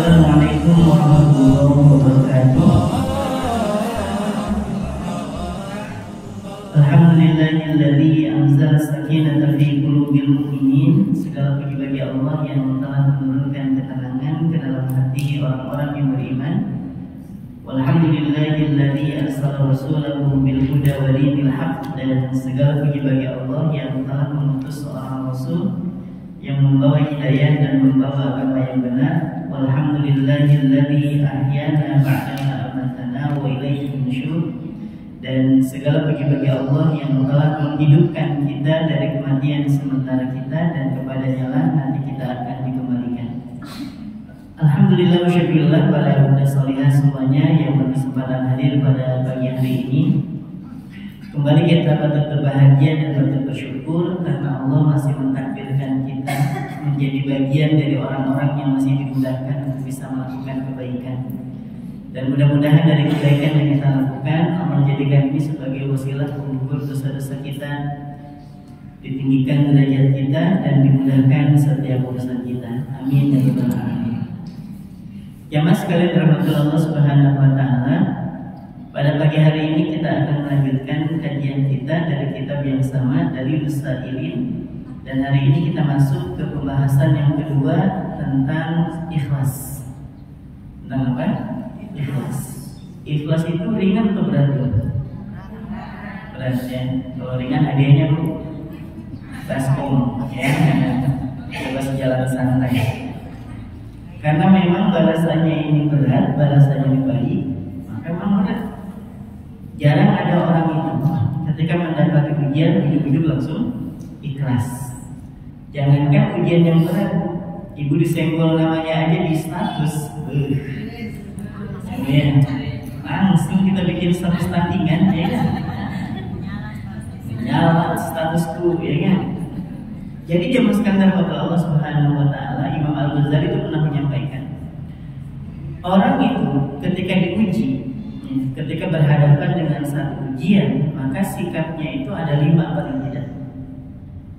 Assalamualaikum warahmatullahi wabarakatuh. Alhamdulillahilladzi anzala sakinata fi qulubil mu'minin. Segala puji bagi Allah yang telah menurunkan ketenangan ke dalam hati orang-orang yang beriman. Walhamdulillahilladzi arsala rasulahu bil huda wa dinil haqq. Dan segala puji bagi Allah yang telah mengutus seorang rasul yang membawa hidayah dan membawa agama yang benar. Walhamdulillahilladzi ahyana ba'dama amatana wa ilaihi nusyur. Dan segala puji bagi Allah yang telah menghidupkan kita dari kematian sementara kita, dan kepadanya lah nanti kita akan dikembalikan. Alhamdulillah wa syukurillah pada bunda salihah semuanya yang berkesempatan hadir pada pagi hari ini. Kembali kita patut berbahagia dan patut bersyukur karena Allah masih mentakdirkan kita menjadi bagian dari orang-orang yang masih dimudahkan untuk bisa melakukan kebaikan. Dan mudah-mudahan dari kebaikan yang kita lakukan, Allah menjadikan ini sebagai wasilah pengukur dosa-dosa kita, ditinggikan derajat kita, dan dimudahkan setiap urusan kita. Amin ya rabbal alamin. Jamaah sekalian rahmatullah Allah Subhanahu wa taala, pada pagi hari ini kita akan melanjutkan kajian kita dari kitab yang sama, dari Lusailin. Dan hari ini kita masuk ke pembahasan yang kedua tentang ikhlas. Tentang apa? Ikhlas. Ikhlas itu ringan atau berat? Berat ya. Kalau ringan hadiahnya bu baskom ya, bebas jalan santai. Karena memang balasannya ini berat, balasannya ini baik, maka memang berat. Jarang ada orang itu ketika mendapat ujian hidup-hidup langsung ikhlas. Jangankan ujian yang berat, ibu disenggol namanya aja di status. Ya, langsung kita bikin status tandingan ya kan? Menyala statusku ya kan? Jadi jamaah sekalian kepada Allah Subhanahu wa taala, Imam Al-Ghazali itu pernah menyampaikan, orang itu ketika diuji, ketika berhadapan dengan satu ujian, maka sikapnya itu ada 5 paling tidak.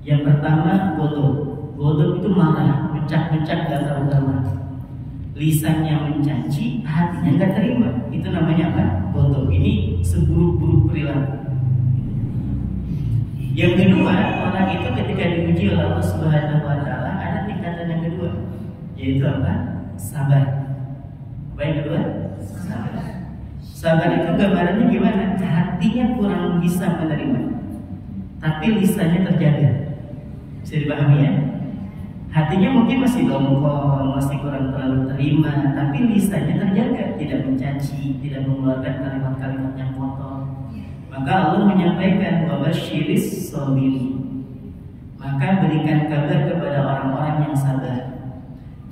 Yang pertama godok. Godok itu marah, mencak-mencak gak tahu-tahu. Lisannya mencaci, hatinya nggak terima. Itu namanya apa? Godok. Ini seburuk-buruk perilaku. Yang kedua, orang itu ketika diuji oleh Allah Subhanahu wa taala ada tingkatan yang kedua, yaitu apa? Sabar. Apa yang kedua? Sabar. Sabar itu gambarannya gimana? Hatinya kurang bisa menerima, tapi lisannya terjaga. Bisa dipahami ya? Hatinya mungkin masih dongkol, masih kurang terlalu terima, tapi lisannya terjaga, tidak mencaci, tidak mengeluarkan kalimat-kalimat yang kotor. Maka Allah menyampaikan wabasyiris sabirin. Maka berikan kabar kepada orang-orang yang sabar.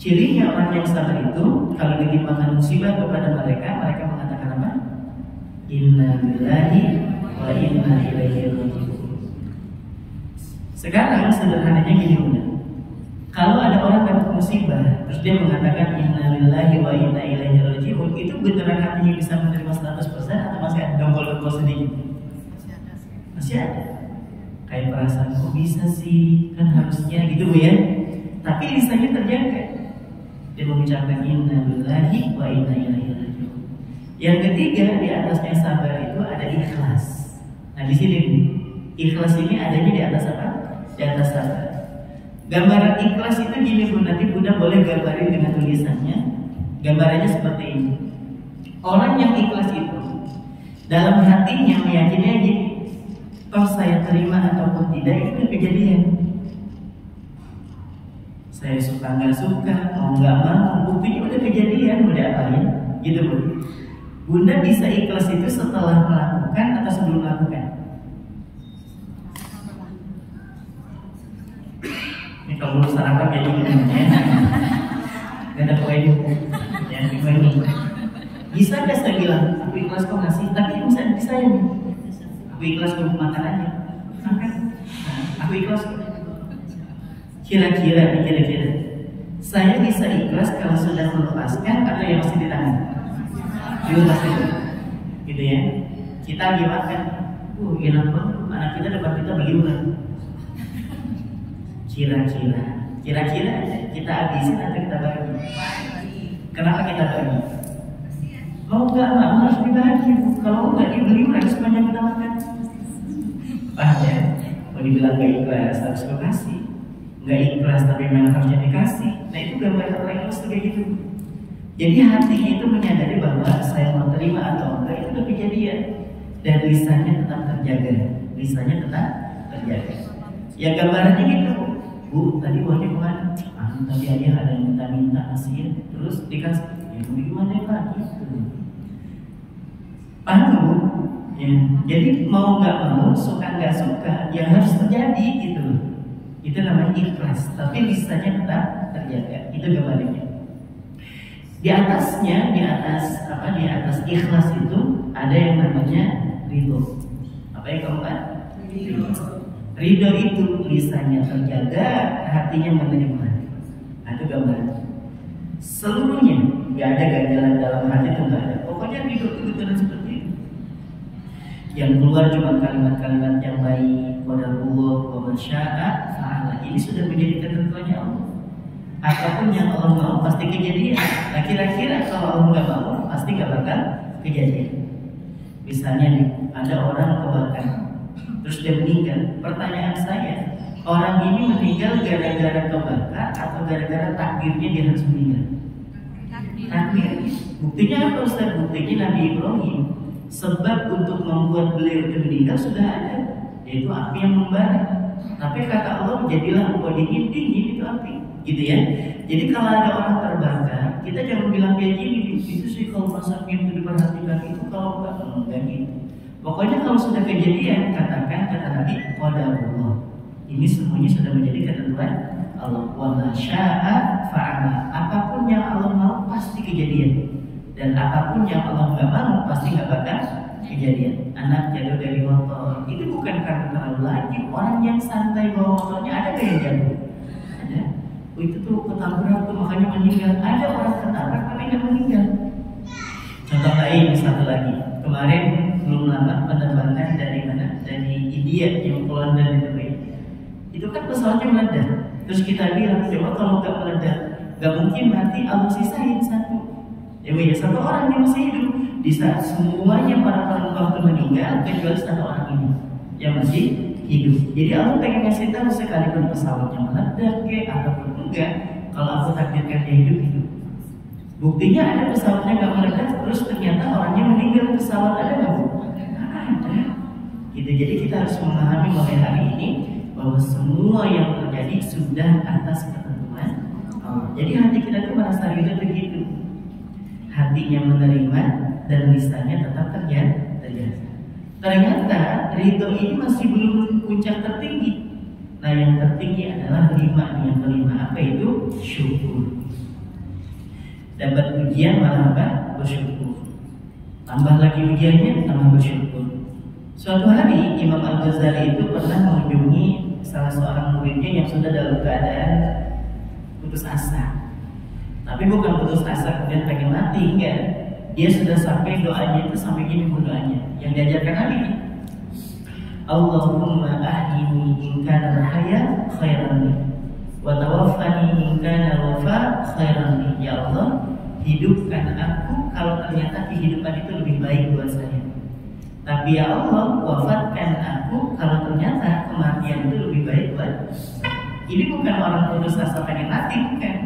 Cirinya orang yang sabar itu, kalau ditimpakan musibah kepada mereka, mereka mengatakan apa? Inna lillahi wa inna ilaihi raji'un. Sekarang sederhananya gini bunda. Kalau ada orang dapat musibah, terus dia mengatakan innalillahi wa inna ilaihi raji'un, itu beneran hatinya bisa menerima 100% atau masih ada dongkol-dongkol sedikit? Masih ada. Kayak perasaan kok bisa sih, kan harusnya gitu ya. Tapi lisannya terjaga. Dia mengucapkan innalillahi wa inna ilaihi raji'un. Yang ketiga di atasnya sabar itu ada ikhlas. Nah di sini ikhlas ini adanya di atas apa? Di atas sabar. Gambaran ikhlas itu gini bu, nanti Bunda boleh gambarin dengan tulisannya. Gambarannya seperti ini. Orang yang ikhlas itu dalam hatinya meyakini gini, toh saya terima ataupun tidak itu kejadian. Saya suka nggak suka, mau nggak mau, buktinya udah kejadian, udah apain, gitu bu. Bunda bisa ikhlas itu setelah melakukan atau sebelum melakukan? Kalau belum sarapan kayak gini ya. Gak ada poin ya, ini bisa gak saya bilang aku ikhlas kok ngasih, tapi bisa ya nih aku ikhlas kok makan aja makan, aku ikhlas kok. Kira-kira saya bisa ikhlas kalau sudah melepaskan atau yang masih ditahan? Ikhlas itu gitu ya. Kita lagi makan, enak banget, anak kita depan kita bagaimana? Kira-kira kita habisin atau kita bagi? Kenapa kita bagi? Mau nggak mau harus dibagi. Kalau nggak dibeli harus banyak kita makan. Paham ya? Mau dibilang nggak ikhlas harus kasih. Nggak ikhlas tapi memang harusnya dikasih. Nah itu gambaran orang ikhlas kayak gitu. Jadi hatinya itu menyadari bahwa saya mau terima atau enggak itu udah kejadian. Dan lisannya tetap terjaga. Lisannya tetap terjaga. Ya gambarannya gitu. Bu, tadi uangnya kemana? Tadi aja ada yang minta kasih, terus dikasih. Ya gimana lagi? Paham Bu? Ya. Jadi mau nggak mau, suka nggak suka, yang harus terjadi gitu. Itu namanya ikhlas. Tapi lisannya tetap terjaga. Itu gambarannya. Di atasnya, di atas ikhlas itu ada yang namanya ridho. Apa yang keempat? Ridho itu lisannya terjaga, hatinya menerima. Nah, itu gambaran. Seluruhnya nggak ada ganjalan dalam hati itu nggak ada. Pokoknya ridho itu jalan seperti itu. Yang keluar cuma kalimat-kalimat yang baik. Qadarullah wa masya'a fa'ala. Ini sudah menjadi ketentuannya Allah. Apapun yang Allah mau pasti kejadian. Nah kira-kira kalau Allah nggak mau pasti nggak bakal kejadian. Misalnya nih, ada orang kebakar, terus dia meninggal. Pertanyaan saya, orang ini meninggal gara-gara kebakar atau gara-gara takdirnya dia harus meninggal? Takdir. Buktinya apa Ustaz? Buktinya Nabi Ibrahim. Sebab untuk membuat beliau itu meninggal sudah ada, yaitu api yang membara. Tapi kata Allah, jadilah engkau dingin itu api. Gitu ya. Jadi kalau ada orang terbakar, kita jangan bilang kayak gini, itu sih kalau masaknya itu diperhatikan itu kalau enggak gitu. Pokoknya kalau sudah kejadian, katakan kata Nabi, qadarullah. Ini semuanya sudah menjadi ketentuan Allah. Wa masya'a fa'ala. Apapun yang Allah mau pasti kejadian. Dan apapun yang Allah nggak mau pasti nggak bakal kejadian. Anak jatuh dari motor, itu bukan karena terlalu laju. Orang yang santai bawa motornya ada nggak yang jatuh? Ada. Itu tuh ketabrak tuh makanya meninggal. Ada orang ketabrak tapi nggak meninggal. Contoh lain satu lagi. Kemarin belum lama penerbangan dari mana? Dari India yang keluar dari Dubai. Itu kan pesawatnya meledak. Terus kita bilang coba kalau nggak meledak, nggak mungkin mati. Allah sisain satu. Ya satu orang yang masih hidup. Di saat semuanya para penumpang itu meninggal kecuali satu orang ini yang masih hidup. Jadi Allah pengen ngasih tahu sekalipun pesawatnya meledak ataupun enggak, kalau aku takdirkan dia hidup. Buktinya ada pesawatnya nggak meledak, terus ternyata orangnya meninggal. Pesawat ada nggak Bu? Ada. Gitu. Jadi kita harus memahami mulai hari ini bahwa semua yang terjadi sudah atas ketentuan Allah. Jadi hati kita tuh merasa ridho begitu. Hatinya menerima dan lisannya tetap terjaga. Ternyata ridho ini masih belum puncak tertinggi. Nah yang tertinggi adalah 5. Yang kelima apa itu? Syukur. Dapat ujian malah apa? Bersyukur. Tambah lagi ujiannya, tambah bersyukur. Suatu hari Imam Al-Ghazali itu pernah mengunjungi salah seorang muridnya yang sudah dalam keadaan putus asa. Tapi bukan putus asa kemudian pengen mati, enggak. Dia sudah sampai doanya itu sampai gini doanya yang diajarkan Nabi. Allahumma ahyini in kana al-haya khairan li wa tawaffani in kana al-wafa khairan li. Ya Allah, hidupkan aku kalau ternyata kehidupan itu lebih baik buat saya. Tapi ya Allah, wafatkan aku kalau ternyata kematian itu lebih baik buat saya. Ini bukan orang putus asa pengen mati, bukan.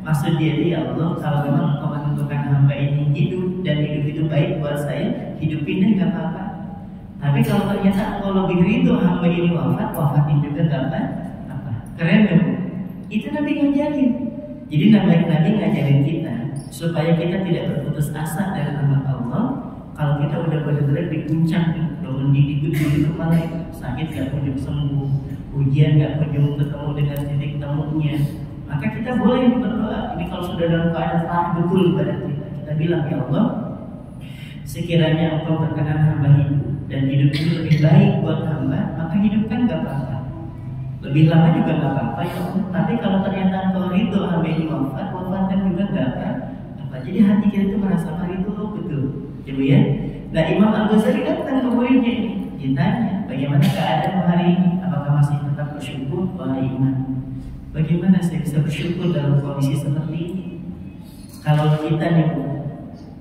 Maksud dia, ya Allah, kalau memang Engkau menentukan hamba ini hidup dan hidup itu baik buat saya, hidupin deh nggak apa-apa. Tapi kalau ternyata Engkau lebih ridho hamba ini wafatin juga nggak apa-apa. Keren kan? Itu Nabi ngajarin. Jadi Nabi ngajarin kita supaya kita tidak berputus asa dari rahmat Allah. Kalau kita udah benar-benar di puncak, udah mendidih di kepala itu sakit nggak kunjung sembuh, ujian nggak kunjung ketemu dengan titik temunya, maka kita boleh berdoa. Ini kalau sudah dalam keadaan parah betul pada kita bilang, ya Allah, sekiranya Engkau berkenan hamba hidup dan hidup itu lebih baik buat hamba, maka hidupkan gak apa-apa. Lebih lama juga gak apa-apa ya Allah. Tapi kalau ternyata Engkau ridho hamba ini wafatkan juga gak apa-apa. Jadi hati kita itu merasa ridho betul, ya. Nah Imam Al-Ghazali datang ke muridnya ini, ditanya, bagaimana keadaan hari ini? Apakah masih tetap bersyukur? Wahai Imam, bagaimana saya bisa bersyukur dalam kondisi seperti ini? Kalau kita nih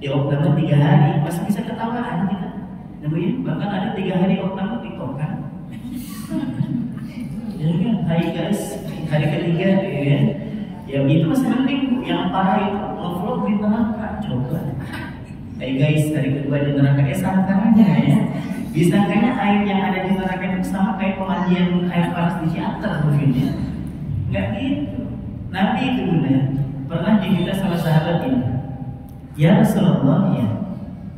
di Oktober 3 hari masih bisa ketawaan kita. Bahkan ada 3 hari Oktober TikTokan. Ya kan, hai guys, hari ketiga ya. Ya itu masih mending. Yang parah itu nge-vlog di neraka. Coba. Hai guys, hari kedua di neraka sangkanya ya. Disangkanya air yang ada di neraka itu sama kayak pemandian air panas di teater mungkin ya. Enggak gitu. Nabi itu benar pernah diminta sama sahabat ini. Ya Rasulullah ya,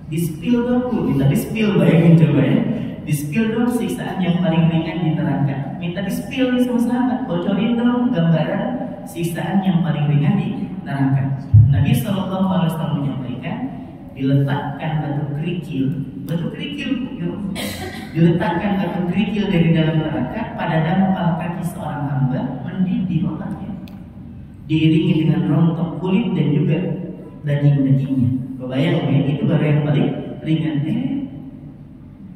di-spill dong, minta di-spill, bayangin coba ya. Di-spill dong siksaan yang paling ringan di neraka. Minta di-spill nih sama sahabat, bocorin dong gambaran siksaan yang paling ringan di neraka. Nabi SAW menyampaikan, diletakkan batu kerikil diletakkan batu kerikil dari dalam neraka pada dampal kaki seorang hamba mendidih otaknya, diiringi dengan rontok kulit dan juga daging-dagingnya. Bayang ya, itu baru yang paling ringan.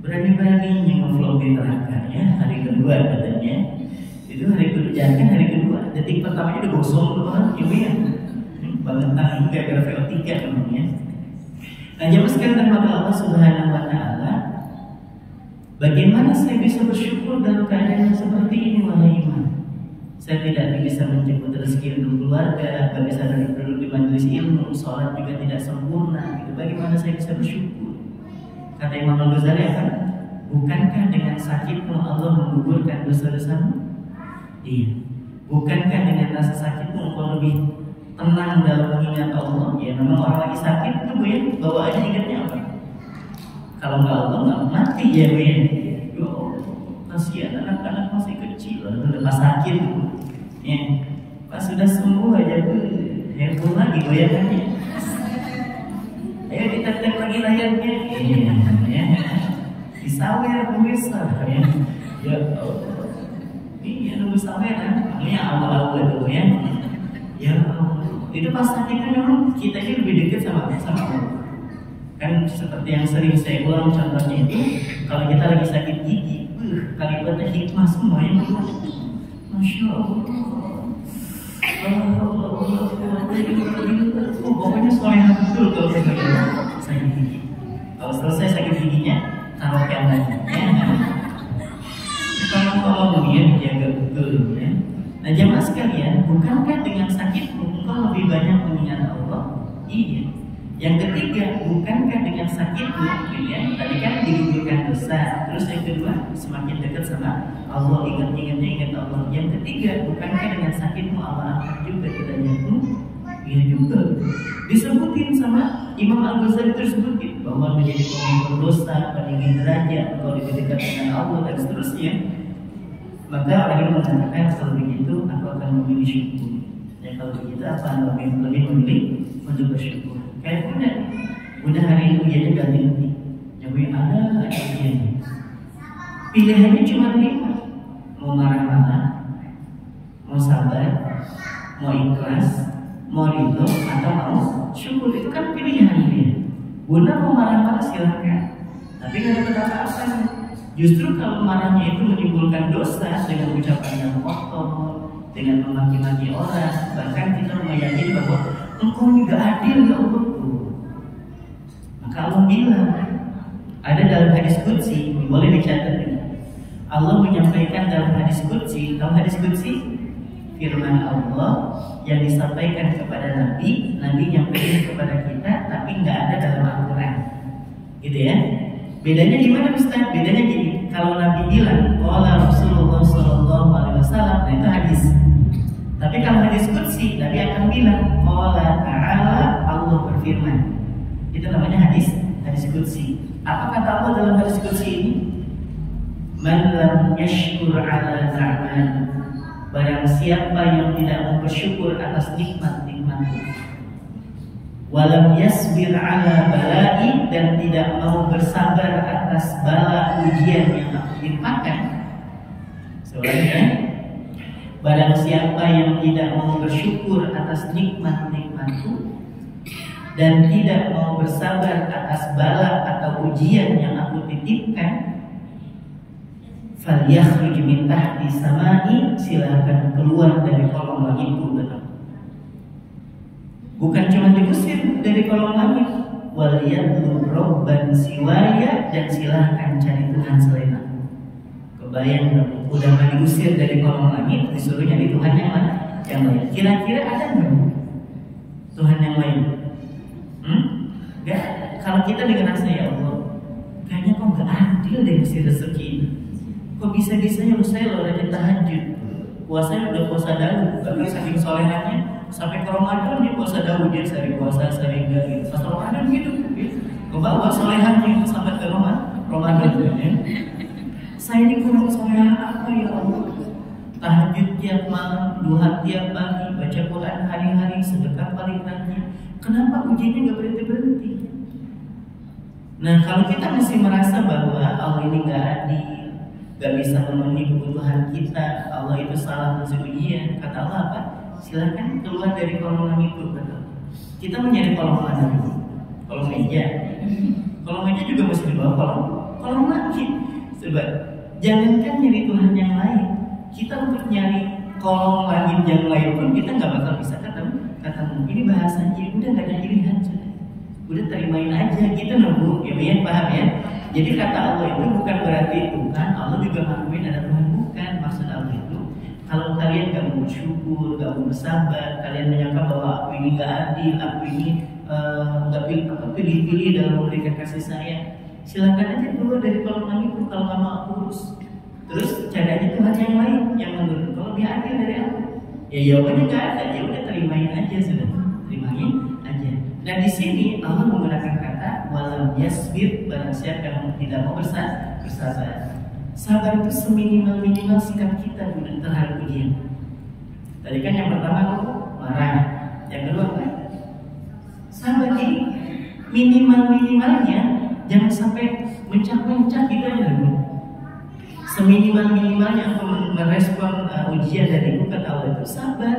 Berani-beraninya nge-vlog di neraka ya, hari kedua katanya. Itu hari kedua, jangan kan hari kedua, detik pertamanya udah gosong tuh orang, ya banget tangan kayak VO3 namanya. Nah, jamaah sekalian terhadap Allah Subhanahu wa taala, bagaimana saya bisa bersyukur dalam keadaan yang seperti ini, wahai iman? Saya tidak bisa menjemput rezeki untuk keluarga, gak bisa duduk di majelis ilmu, sholat juga tidak sempurna. Gitu. Bagaimana saya bisa bersyukur? Kata Imam Al-Ghazali apa? Bukankah dengan sakitmu Allah menggugurkan dosa-dosamu? Iya. Bukankah dengan rasa sakitmu engkau lebih tenang dalam mengingat Allah? Ya, memang orang lagi sakit itu Bu ya, bawaannya ingatnya apa? Kalau nggak Allah nggak mati ya Bu ya. Yo, kasihan anak-anak masih kecil, udah pas sakit, ya, pas sudah sembuh aja Bu, heboh lagi goyangannya. Ayo ditekan lagi layarnya, ya, disawer pemirsa, ya, ya Allah, iya nunggu saweran, ini awal-awal itu ya, ya Allah, itu pas sakitnya memang kita ini lebih dekat sama Allah. Kan seperti yang sering saya ulang contohnya itu, kalau kita lagi sakit gigi, kalimatnya hikmah semua ya, Masya Allah. Pokoknya soalnya betul kalau sakit gigi. Kalau selesai sakit giginya, taruh kanannya. Kalau kemudian dijaga betul ya. Nah jamaah sekalian, bukankah dengan sakitmu engkau lebih banyak mengingat Allah? Iya. Yang ketiga, bukankah dengan sakitmu, ya, tadi kan digugurkan dosa. Terus yang kedua, semakin dekat sama Allah, ingat Allah. Yang ketiga, bukankah dengan sakitmu Allah angkat juga derajatmu? Iya juga. Disebutin sama Imam Al-Ghazali tersebutin bahwa menjadi pengampun dosa, peninggi derajat, kalau lebih dekat dengan Allah dan seterusnya. Maka orang yang mengatakan kalau begitu aku akan memilih syukur. Ya kalau begitu apa lebih memilih untuk bersyukur. Kayak udah hari ini ujiannya ganti-ganti. Yang ada ujiannya. Pilihannya cuma 5. Mau marah-marah, mau sabar, mau ikhlas, mau ridho, atau mau syukur. Itu kan pilihan dia. Bunda mau marah-marah silakan, tapi nggak dapat apa-apa. Justru kalau marahnya itu menimbulkan dosa dengan ucapan yang kotor, dengan memaki-maki orang, bahkan kita meyakini bahwa engkau juga adil ya Allah. Maka Allah bilang, ada dalam hadis qudsi, boleh dicatat ini. Allah menyampaikan dalam hadis qudsi, dalam hadis qudsi firman Allah yang disampaikan kepada Nabi, Nabi nyampaikan kepada kita, tapi nggak ada dalam Al-Quran, gitu ya. Bedanya gimana Ustaz? Bedanya gini, kalau Nabi bilang, qala Rasulullah SAW, nah itu hadis. Tapi kalau hadis qudsi, Nabi akan bilang, qala ta'ala, Allah berfirman. Itu namanya hadis qudsi. Apa kata Allah dalam hadis qudsi ini? Man lam yashkur ala ta'man, barang siapa yang tidak mau bersyukur atas nikmat-nikmatku, walam yasbir ala balai, dan tidak mau bersabar atas bala ujian yang aku timpakan. Soalnya, barang siapa yang tidak mau bersyukur atas nikmat-nikmatku dan tidak mau bersabar atas bala atau ujian yang aku titipkan, falyakhruj min tahti samai, silakan keluar dari kolong langitku. Bukan cuma diusir dari kolong langit, waliyadlu robban siwaya, dan silahkan cari Tuhan selain aku. Kebayang dong, udah mau diusir dari kolong langit, disuruh nyari Tuhan yang mana? Yang lain. Kira-kira ada nggak Tuhan yang lain? Gak. Kalau kita dengan rasa, ya Allah, kayaknya kok gak adil deh ngasih rezeki ini. Kok bisa-bisanya saya loh rajin tahajud, puasanya udah puasa Daud, bahkan saking solehannya sampai ke Ramadan dia puasa Daud, dia sehari puasa sehari enggak gitu. Pas Ramadan gitu, ke bawah solehannya sampai ke Ramadan ya. Saya ini kurang solehan apa ya Allah? Tahajud tiap malam, duha tiap pagi, baca Quran hari-hari, sedekah paling rajin. Kenapa ujiannya gak berhenti-berhenti? Nah, kalau kita masih merasa bahwa Allah ini gak adil, gak bisa memenuhi kebutuhan kita, Allah itu salah ngasih ujian, kata Allah apa? Silahkan keluar dari kolong itu. Kita mencari kolong mana dulu? Kolong meja. Kolong meja juga masih di bawah kolong langit. Coba, jangankan nyari Tuhan yang lain, kita untuk nyari kolong langit yang lain pun kita nggak bakal bisa ketemu. Ini bahasanya udah nggak ada pilihan, udah terimain aja gitu nunggu, ya paham ya? Jadi kata Allah itu bukan berarti Tuhan, Allah juga ngakuin ada Tuhan, bukan. Maksud Allah itu kalau kalian gak mau bersyukur, gak mau bersabar, kalian menyangka bahwa aku ini gak adil, aku ini gak pilih-pilih dalam memberikan kasih sayang, silakan aja keluar dari kolong langit itu kalau gak mau urus. Terus cari aja Tuhan yang lain yang menurut kalau dia adil dari aku. Ya jawabannya gak ada, ya udah terimain aja sudah, terimain aja. Dan di sini Allah menggunakan kata walam yasbir, barang siapa yang tidak mau bersabar. Sabar itu seminimal-minimal sikap kita terhadap ujian. Tadi kan yang pertama marah, yang kedua apa? Sabar ini minimal-minimalnya jangan sampai mencak-mencak gitu aja. Seminimal-minimalnya untuk merespon ujian dari kata Allah itu sabar.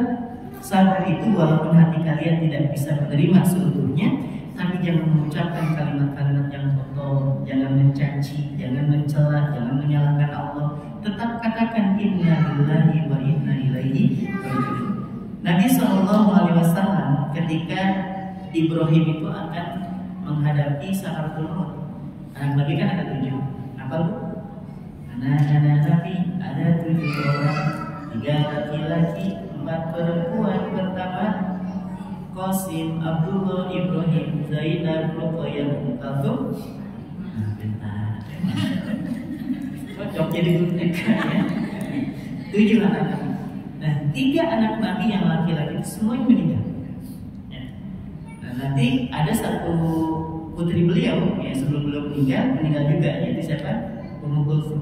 Sabar itu walaupun hati kalian tidak bisa menerima seutuhnya, tapi jangan mengucapkan kalimat-kalimat yang kotor, jangan mencaci, jangan mencela, jangan menyalahkan Allah. Tetap katakan inna lillahi wa inna ilaihi raji'un. Nabi SAW ketika Ibrahim itu akan menghadapi sakaratul maut, anak Nabi kan ada 7. Apa lu? Anak-anak Nabi ada 7 orang, 3 laki-laki, 4 perempuan. Pertama Qasim, Abdullah, Ibrahim, Zainab, Ruqayyah, Kaltum. Bentar. Cocok jadi guntikan ya. 7 anak Nabi. Nah, 3 anak Nabi yang laki-laki itu semuanya meninggal. Ya. Nah, nanti ada satu putri beliau ya sebelum beliau meninggal juga, yaitu siapa? Ummu Kulsum.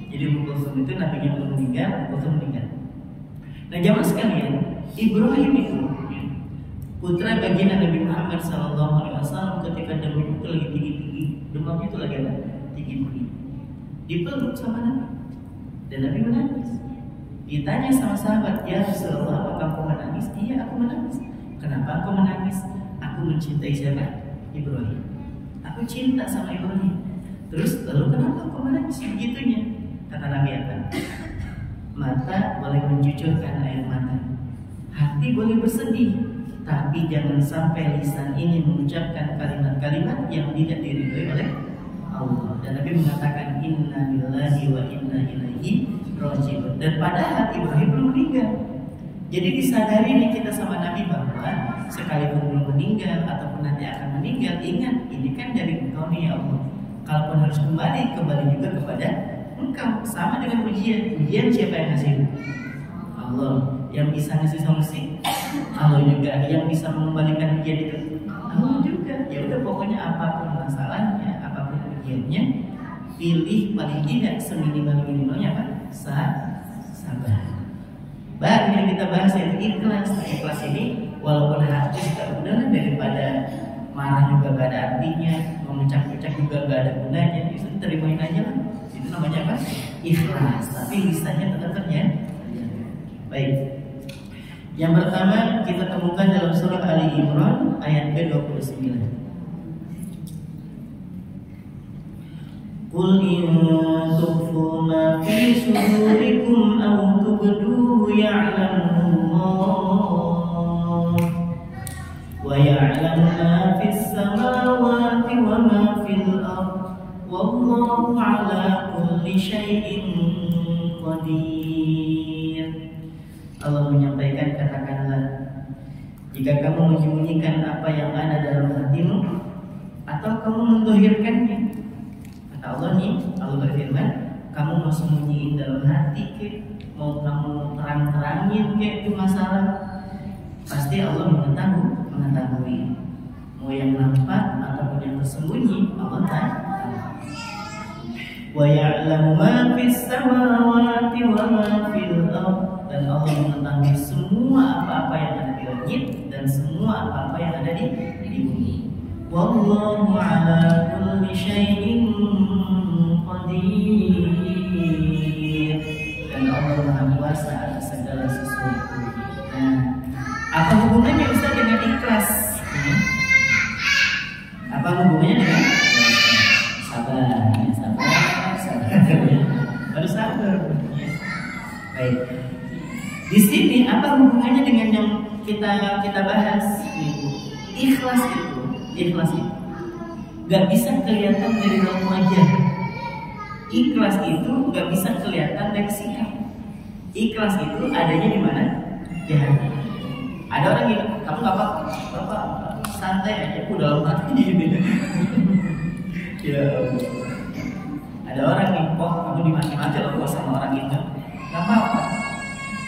Jadi Ummu Kulsum itu nabinya belum meninggal, Ummu Kulsum meninggal. Nah, jamaah sekalian, Ibrahim itu putra baginda Nabi Muhammad SAW ketika demam itu lagi tinggi-tinggi, demamnya itu lagi apa? Tinggi-tinggi. Dipeluk sama Nabi dan Nabi menangis. Ditanya sama sahabat, ya Rasulullah, apakah kamu menangis? Iya, aku menangis. Kenapa aku menangis? Aku mencintai siapa? Ibrahim. Aku cinta sama Ibrahim. Terus lalu kenapa aku menangis begitunya? Kata Nabi apa? Mata boleh mencucurkan air mata, hati boleh bersedih, tapi jangan sampai lisan ini mengucapkan kalimat-kalimat yang tidak diridhoi oleh Allah. Dan Nabi mengatakan inna lillahi wa inna ilaihi raji'un. Dan padahal Ibrahim belum meninggal. Jadi disadari nih kita sama Nabi bahwa sekalipun belum meninggal ataupun nanti akan meninggal, ingat ini kan dari Engkau nih ya Allah. Kalaupun harus kembali juga kepada Engkau. Sama dengan ujian. Ujian siapa yang ngasih? Allah. Yang bisa ngasih solusi Allah juga. Yang bisa mengembalikan ujian itu Allah juga. Ya udah pokoknya apapun masalahnya, apapun ujiannya, pilih paling tidak seminimal-minimalnya apa? Sabar. Baru yang kita bahas yaitu ikhlas. Ikhlas ini walaupun hati kita benar daripada marah juga gak ada artinya, memencak-pecak juga gak ada gunanya, itu terimain aja lah. Itu namanya apa? Ikhlas. Tapi lisannya tetap terjaga. Baik. Yang pertama kita temukan dalam surah Ali Imran ayat ke-29. Qul in tukhfu ma fi sudurikum aw tubduhu ya'lamuhu Allah يعلم ما في السماوات وما في الأرض والله على كل شيء qadir. Allah menyampaikan, katakanlah, jika kamu menyembunyikan apa yang ada dalam hatimu atau kamu menzahirkannya. Kata Allah nih, Allah berfirman, kamu mau sembunyiin dalam hati ke, mau kamu terang-terangin ke itu masalah, pasti Allah mengetahui. Mau yang nampak ataupun yang tersembunyi, Allah tahu. Wa ya'lamu ma fis samawati wa ma fil ardh, dan Allah mengetahui semua apa-apa yang ada di langit dan semua apa-apa yang ada di bumi. Wallahu ala kulli syai'in qadir, dan Allah Maha Kuasa atas segala sesuatu. Nah, apa hubungannya Ustaz dengan ikhlas? Apa hubungannya dengan sabar? Harus sabar. Baik. Di sini apa hubungannya dengan yang kita bahas? Ikhlas itu nggak bisa kelihatan dari raut wajah. Ikhlas itu nggak bisa kelihatan dari sikap. Ikhlas itu adanya di mana? Di hati. Ada orang yang kamu nggak apa-apa, santai aja, aku dalam hati gitu. Ya. Ada orang yang kok kamu dimaki-maki loh sama orang itu, nggak apa-apa.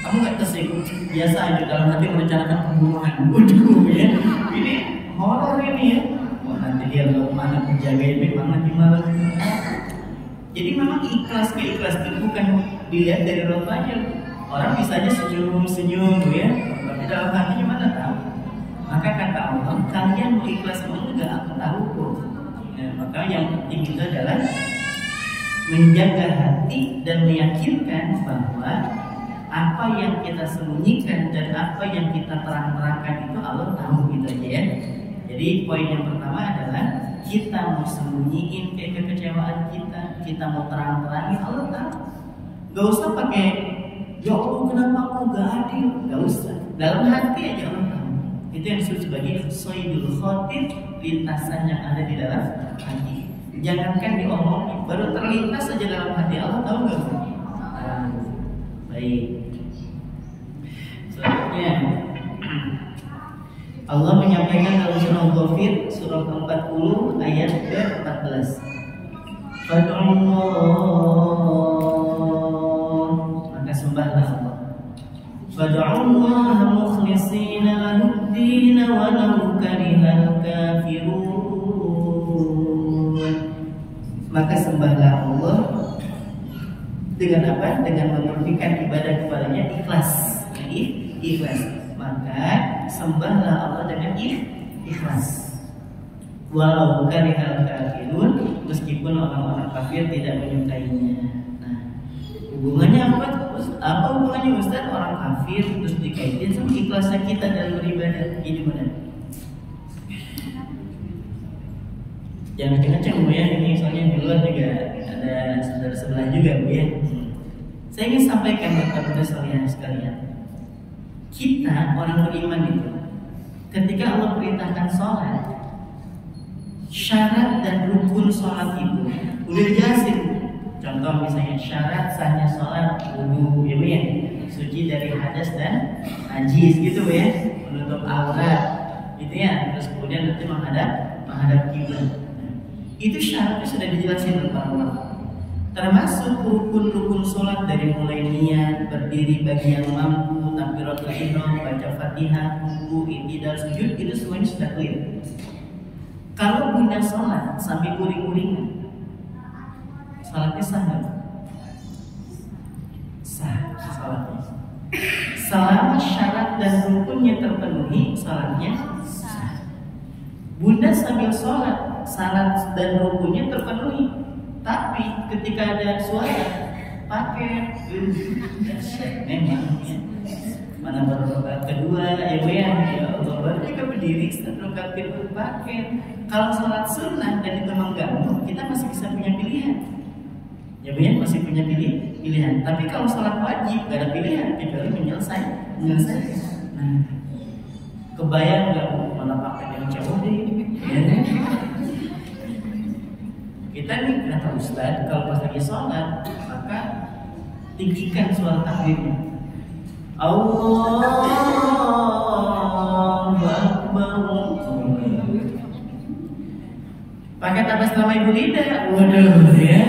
Kamu nggak tersinggung, biasa aja dalam hati merencanakan pembunuhan. Waduh ya, ini horor ini ya. Wah, nanti dia lo mana menjagain memang gimana? Jadi memang ikhlas itu bukan dilihat dari raut wajah. Orang bisa aja senyum ya, tapi dalam hatinya mana tahu. Maka kata Allah, kalian mau ikhlas mau enggak aku tahu kok. Ya, maka yang penting itu adalah menjaga hati dan meyakinkan bahwa apa yang kita sembunyikan dan apa yang kita terang-terangkan itu Allah tahu, gitu aja ya. Jadi poin yang pertama adalah kita mau sembunyiin kekecewaan kita mau terang-terangin, Allah tahu. Gak usah pakai ya Allah kenapa aku gak adil, gak usah. Dalam hati aja Allah tahu. Itu yang disebut sebagai soidul khotir, lintasan yang ada di dalam hati. Jangankan diomongin, baru terlintas saja dalam hati, Allah tahu nggak? Baik. Selanjutnya Allah menyampaikan dalam surah Al-Ghafir surah ke-40 ayat ke-14. Fad'ullah, maka sembahlah Allah. Fad'ullah mukhlishina lahu-d-din walau karihal kafirun. Maka sembahlah Allah dengan apa? Dengan memurnikan ibadah kepadanya ikhlas. Ikhlas. Maka sembahlah Allah dengan ikhlas. Walau karihal kafirun, meskipun orang-orang kafir tidak menyukainya. Nah, hubungannya apa? Apa hubungannya Ustaz orang kafir terus dikaitin sama ikhlasnya kita dalam beribadah? Ini benar. Jangan kenceng Bu ya, ini soalnya di luar juga ada saudara sebelah juga Bu ya. Saya ingin sampaikan kepada sekalian, kita orang beriman itu, ketika Allah perintahkan sholat, syarat dan rukun sholat itu udah dijelasin. Contoh misalnya syarat sahnya sholat, wudu, ya Bu ya, suci dari hadas dan najis gitu Bu ya, menutup aurat, gitu ya, terus kemudian nanti menghadap kiblat. Itu syaratnya sudah dijelasin oleh para ulama. Termasuk rukun-rukun sholat dari mulai niat, berdiri bagi yang mampu, takbiratul ihram, baca Fatihah, ruku, i'tidal, sujud, itu semuanya sudah clear. Kalau punya sholat sampai uring-uringan, sholatnya sah nggak? Sah sholatnya. Selama syarat dan rukunnya terpenuhi, sholatnya sah. Bunda sambil sholat, syarat dan rukunnya terpenuhi, tapi ketika ada suara pakai memang ya. Mana baru rakaat kedua ya Bu ya, Allah baru juga berdiri setelah rakaat kedua pakai. Kalau sholat sunnah dan itu mengganggu, kita masih bisa punya pilihan ya Bu ya, masih punya pilihan. Tapi kalau sholat wajib gak ada pilihan kecuali menyelesaikan. Nah, kebayang nggak Bu mana pakai yang Kita nih kata Ustaz, kalau pas lagi sholat maka tinggikan suara takbirnya. Allahu Akbar. Pakai tabas nama ibu lidah. Waduh ya.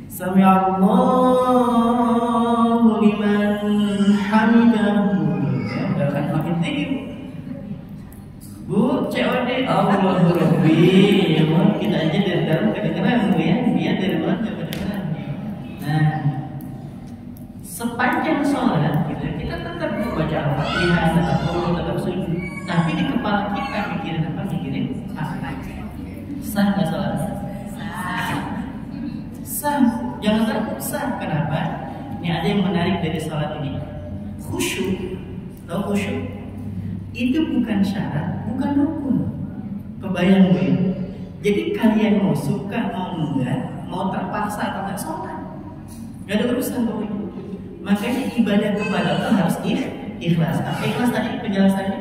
Sami Allahu liman hamidahu. Ya, akan makin tinggi. Bu, COD Allahu Rabbi. Ya, kita aja dari dalam kedengeran Bu ya. Dia dari luar kedengeran. Nah, sepanjang sholat kita tetap baca Al-Fatihah, tetap turun, tetap sujud. Tapi di kepala kita mikirin apa? Mikirin apa? Sah nggak sholat? Sah. Jangan takut sah. Kenapa? Ini ada yang menarik dari sholat ini. Khusyuk. Tahu khusyuk? Itu bukan syarat, bukan rukun. Kebayang gue. Jadi kalian mau suka, mau enggak, mau terpaksa atau enggak sholat, gak ada urusan pokoknya. Makanya ibadah kepada Allah harus ikhlas. Apa ikhlas tadi penjelasannya?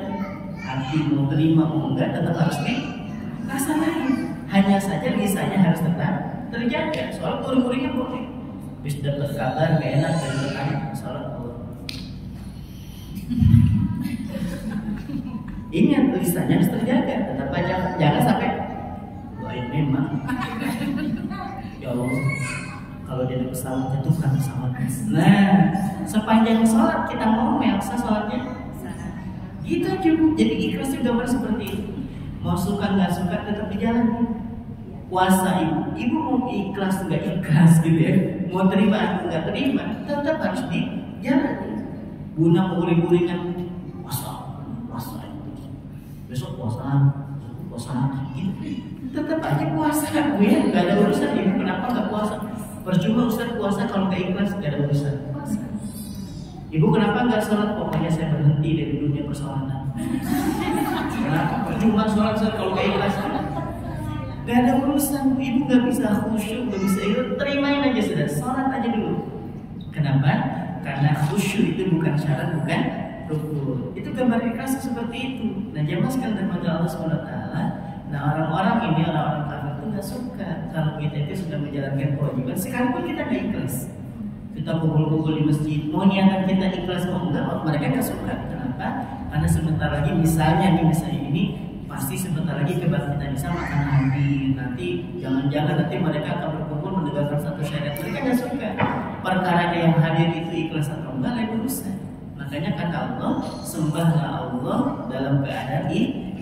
Hati mau terima mau enggak tetap harus dilaksanakan. Hanya saja lisannya harus tetap terjaga. Soal gurih-gurihnya boleh. Habis dapat kabar gak enak dari rekan sholat Allah. Ingat lisannya harus terjaga. Tetap baca, jangan sampai wah ini memang ya Allah, kalau dia ada pesawat jatuhkan pesawatnya. Nah, sepanjang sholat kita ngomel, sah sholatnya gitu aja Bu. Jadi ikhlasnya gambar seperti itu. Mau suka nggak suka tetap dijalani. Puasa ibu mau ikhlas nggak ikhlas gitu ya, mau terima nggak terima tetap harus dijalani. Guna menguring-uringan puasa itu besok puasa gitu, tetap aja puasa Bu ya, nggak ada urusan ibu kenapa nggak puasa. Percuma Ustaz puasa kalau nggak ikhlas, nggak ada urusan. Ibu kenapa nggak sholat? Pokoknya saya berhenti dari dunia persolatan. Kenapa? Percuma sholat kalau nggak ikhlas. Gak ada urusan. Ibu nggak bisa khusyuk, nggak bisa ikhlas. Terimain aja sudah. Sholat aja dulu. Kenapa? Karena khusyuk itu bukan syarat, bukan rukun. Itu gambar ikhlas seperti itu. Nah jamaah sekalian rahmat Allah SWT. Nah orang-orang ini, orang-orang kafir itu nggak suka kalau kita itu sudah menjalankan kewajiban sekalipun kita nggak ikhlas. Kita kumpul-kumpul di masjid, mau niatan kita ikhlas mau enggak, mereka nggak suka. Kenapa? Karena sebentar lagi misalnya ini pasti sebentar lagi kebangkitan Isa akan hadir. Nanti jangan-jangan nanti mereka akan berkumpul menegakkan satu syariat. Mereka nggak suka. Perkara yang hadir itu ikhlas atau enggak lain urusan. Makanya kata Allah, sembahlah Allah dalam keadaan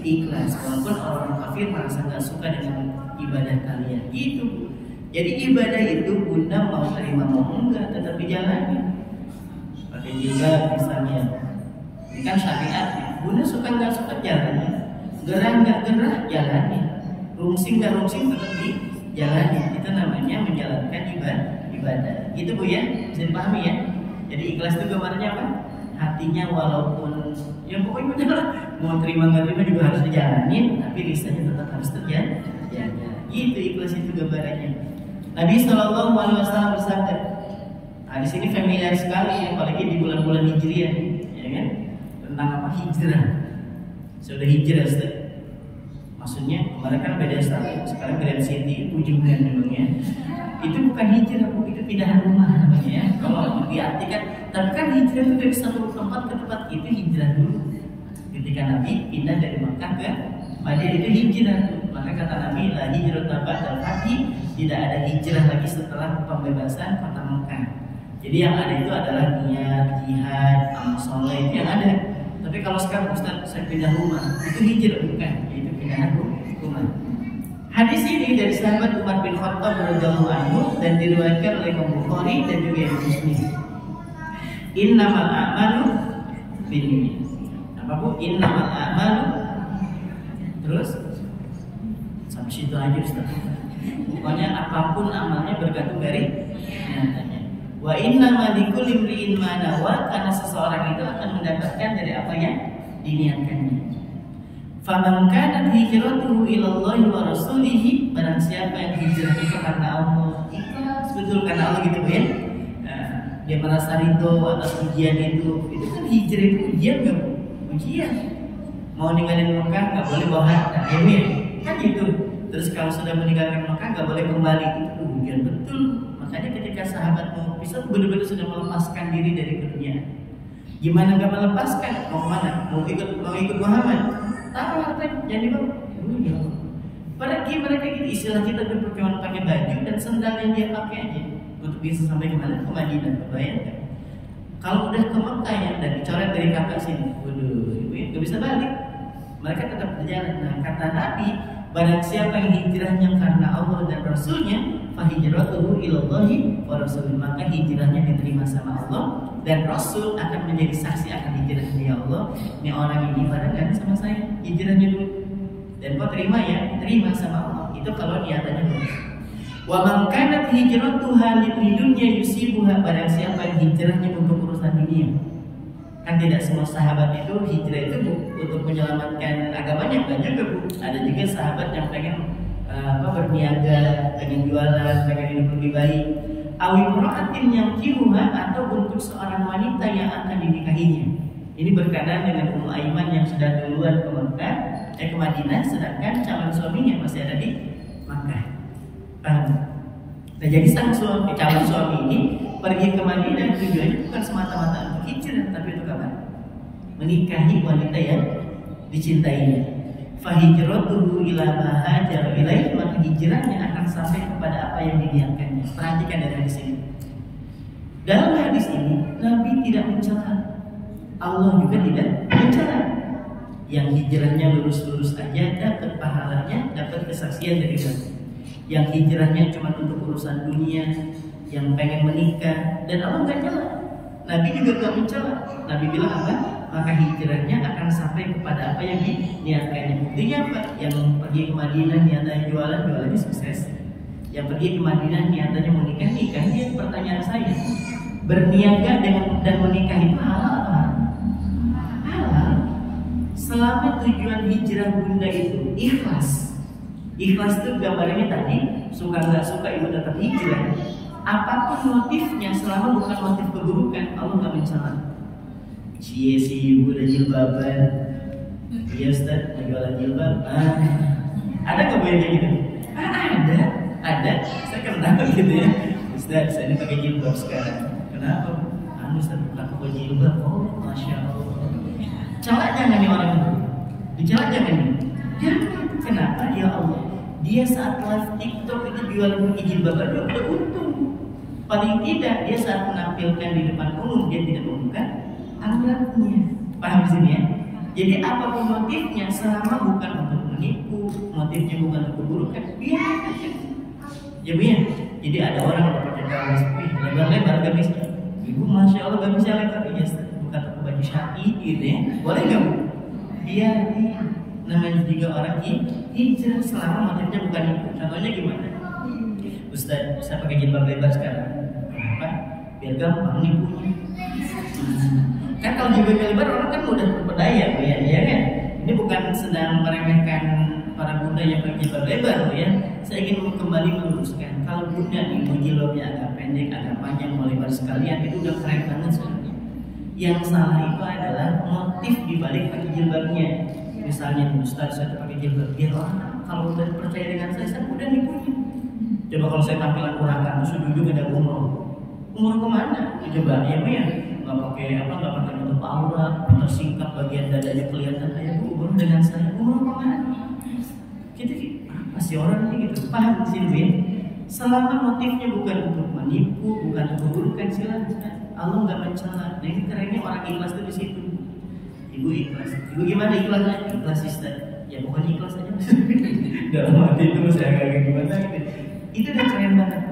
ikhlas. Walaupun orang kafir merasa nggak suka dengan ibadah kalian, gitu. Jadi ibadah itu Bunda mau terima mau enggak tetap dijalani. Pakai juga misalnya, ini kan syariatnya. Bunda suka nggak suka jalani, gerah nggak gerah jalani, rungsing nggak rungsing tetap dijalani. Itu namanya menjalankan ibadah. Gitu Bu ya, bisa dipahami ya. Jadi ikhlas itu gambarnya apa? Hatinya walaupun ya pokoknya benar mau terima nggak terima juga harus dijalanin, tapi lisannya tetap harus terjaga. Gitu ikhlas itu gambarannya. Nabi Shallallahu Alaihi Wasallam bersabda, di sini familiar sekali, apalagi di bulan-bulan hijriah, ya kan? Tentang apa hijrah? Sudah hijrah, Ustaz. Maksudnya kemarin kan beda status, sekarang Grand City, ujungnya memangnya. Itu bukan hijrah, itu pindahan rumah namanya ya. Kalau diartikan, tapi kan hijrah itu dari satu tempat ke tempat itu hijrah dulu. Ketika Nabi pindah dari Makkah ke Madinah itu hijrah. Maka kata Nabi, la hijrah ba'dal fathi, tidak ada hijrah lagi setelah pembebasan kota Makkah. Jadi yang ada itu adalah niat, jihad, amal soleh itu yang ada. Tapi kalau sekarang Ustaz saya pindah rumah, itu hijrah bukan? Itu pindahan rumah. Hadis ini dari sahabat Umar bin Khattab radhiyallahu anhu dan diriwayatkan oleh Imam Bukhari dan juga Imam Muslim. Innamal a'malu binniyat. Apa Bu? Innamal a'malu. Terus sampai situ aja Ustaz. Pokoknya apapun amalnya bergantung dari niatannya. Wa innamal likulli imri'in ma nawa, karena seseorang itu akan mendapatkan dari apa yang diniatkannya. Faman kanat hijratuhu ila Allah wa rasulih, barang siapa yang hijrah itu karena Allah, ikhlas betul karena Allah gitu ya. Dia merasa ridho atas ujian itu kan hijrah itu ujian enggak? Ujian. Mau ninggalin Mekah nggak boleh bawa harta, ya kan gitu. Terus kalau sudah meninggalkan Mekah nggak boleh kembali, itu ujian betul. Makanya ketika sahabat mau pisah benar-benar sudah melepaskan diri dari keduniaan. Gimana nggak melepaskan? Mau kemana? Mau ikut Muhammad? Taruh hartanya, jangan dibawa. Pada gimana kayak gitu, istilah kita tuh cuma pakai baju dan sendal yang dia pakai aja untuk bisa sampai kemana? Ke Madinah. Bayangkan. Kalau udah ke Mekah ya dan dicoret dari kakak sini, waduh, ibu nggak bisa balik. Mereka tetap berjalan. Nah, kata Nabi, barang siapa yang hijrahnya karena Allah dan Rasulnya, fahijratuhu ilallahi wa rasulih, maka hijrahnya diterima sama Allah dan Rasul akan menjadi saksi akan hijrahnya. Ya Allah, ini orang ini barengan sama saya, hijrahnya dulu. Dan kau terima ya, terima sama Allah. Itu kalau niatannya bagus. Wa man kanat hijratuha lidunya yusibuha, barang siapa yang hijrahnya untuk urusan dunia. Kan tidak semua sahabat itu hijrah itu untuk menyelamatkan agamanya, kan juga Bu. Ada juga sahabat yang pengen berniaga, pengen jualan, pengen hidup lebih baik. Awi imra'atin yang kiruha, atau untuk seorang wanita yang akan dinikahinya. Ini berkenaan dengan Ummu Aiman yang sudah duluan ke Mekah, ke Madinah, sedangkan calon suaminya masih ada di Mekah. Nah, jadi sang suami, calon suami ini pergi ke Madinah tujuannya bukan semata-mata untuk hijrah, tapi untuk apa? Menikahi wanita yang dicintainya. Fahijratuhu ila ma hajar ilaih, maka hijrahnya akan sampai kepada apa yang diniatkannya. Perhatikan dari hadis ini. Dalam hadis ini Nabi tidak mencela, Allah juga tidak mencela. Yang hijrahnya lurus-lurus aja dapat pahalanya, dapat kesaksian dari Nabi. Yang hijrahnya cuma untuk urusan dunia, yang pengen menikah, dan Allah nggak nyela. Nabi juga nggak mencela. Nabi bilang apa? Maka hijrahnya akan sampai kepada apa yang diniatkannya. Buktinya apa? Yang pergi ke Madinah niatannya jualannya sukses. Yang pergi ke Madinah niatannya mau nikah. Dia pertanyaan saya, berniaga dan menikah itu halal apa? Halal. Selama tujuan hijrah bunda itu ikhlas. Ikhlas itu gambarnya tadi, suka nggak suka ibu tetap hijrah. Apapun motifnya, selama bukan motif keburukan, Allah nggak mencela. Si ibu udah jilbaban, iya Ustaz, jualan jilbab. Ada nggak boleh kayak gitu? Ada. Saya kenal gitu ya. Ustaz, saya ini pakai jilbab sekarang. Kenapa? Ustaz, bukan pakai jilbab. Oh, masya Allah. Celak jangan nih orang itu. Dicelak jangan nih. Kenapa? Ya Allah, dia saat live TikTok itu jual pakai jilbab aja udah untung. Paling tidak dia saat menampilkan di depan umum dia tidak membuka auratnya. Paham di sini ya? Jadi apapun motifnya, selama bukan untuk menipu, motifnya bukan untuk keburukan, biar ya Bu ya. Jadi ada orang yang pakai gamis, lebar-lebar gamisnya. Ibu masya Allah gamisnya lebar, ya bukan pakai baju syari gitu ya. Boleh nggak Bu? Iya. Namanya juga orang hijrah selama motifnya bukan itu. Contohnya gimana? Ustaz, saya pakai jilbab lebar sekarang. Kenapa? Biar gampang nipunya. Kan kalau jilbab lebar orang kan mudah terpedaya, ya kan? Ini bukan sedang meremehkan para bunda yang pakai jilbab lebar, ya. Saya ingin kembali meluruskan. Kalau bunda nih jilbabnya agak pendek, agak panjang, mau lebar sekalian, itu udah keren banget sebenarnya. Yang salah itu adalah motif dibalik pakai jilbabnya. Misalnya Ustaz, saya pakai jilbab, biar orang kalau udah percaya dengan saya mudah nipunya. Coba kalau saya tampilan urakan, terus ujung ada umur kemana? Coba ya Bu ya, nggak pakai nutup aurat, tersingkap bagian dadanya kelihatan, ayo Bu, umur dengan saya, umur kemana? Kita apa sih orang ini gitu? Paham di sini ya? Selama motifnya bukan untuk menipu, bukan untuk keburukan, silakan. Allah nggak mencela. Nah ini kerennya orang ikhlas itu di situ. Ibu ikhlas. Ibu gimana ikhlasnya? Ikhlas Ustaz. Ya pokoknya ikhlas aja. Dalam hati itu saya agak gimana gitu. Itu udah keren banget.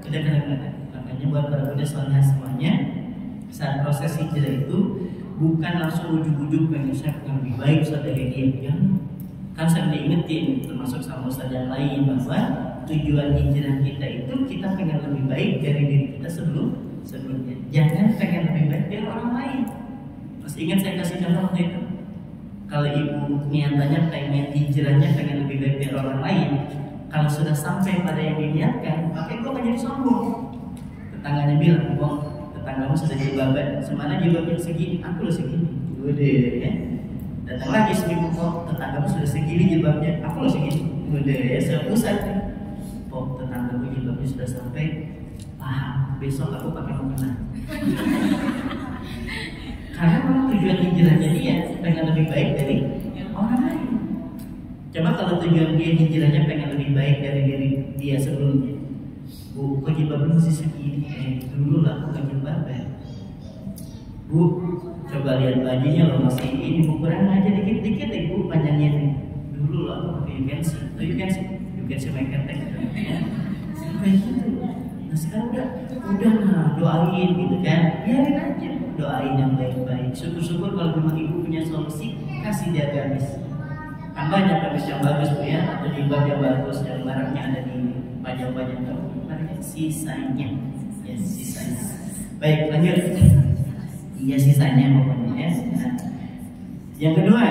Udah keren banget. Makanya buat para bunda soalnya semuanya, saat proses hijrah itu bukan langsung ujuk-ujuk pengen saya lebih baik Ustaz dari dia. Kan saya diingetin termasuk sama Ustaz yang lain bahwa tujuan hijrah kita itu kita pengen lebih baik dari diri kita sebelumnya. Jangan pengen lebih baik dari orang lain. Masih ingat saya kasih contoh waktu itu. Kalau ibu niatannya pengen hijrahnya pengen lebih baik dari orang lain, kalau sudah sampai pada yang diniatkan, maka itu akan jadi sombong. Tetangganya bilang, tetanggamu sudah jilbaban, semana jilbabnya segini, aku loh segini. Udah ya. Datang lagi seminggu, kok tetanggamu sudah segini jilbabnya, aku loh segini. Udah ya, sepusat. Kok tetanggamu jilbabnya sudah sampai, paham, besok aku pakai mukena. Karena memang tujuan hijrahnya dia pengen lebih baik dari orang lain. Coba kalau tujuan dia hijrahnya pengen lebih baik dari diri dia sebelumnya. Bu, kok jilbabnya masih segini? Dulu lah aku jilbab ya. Bu, coba lihat bajunya loh masih ini, bu kurang aja dikit-dikit ya bu panjangnya nih. Dulu lah aku pakai you can see my ketek ya. Kayak gitu. Nah sekarang udah nah doain gitu kan, biarin aja, doain yang baik-baik. Syukur-syukur kalau memang ibu punya solusi, kasih dia gamis. Kan banyak gamis yang bagus bu ya, atau jilbab yang bagus yang baraknya ada di pajak-pajak kamu, baraknya sisanya, ya sisanya. Baik lanjut. Iya sisanya pokoknya ya. Nah, yang kedua,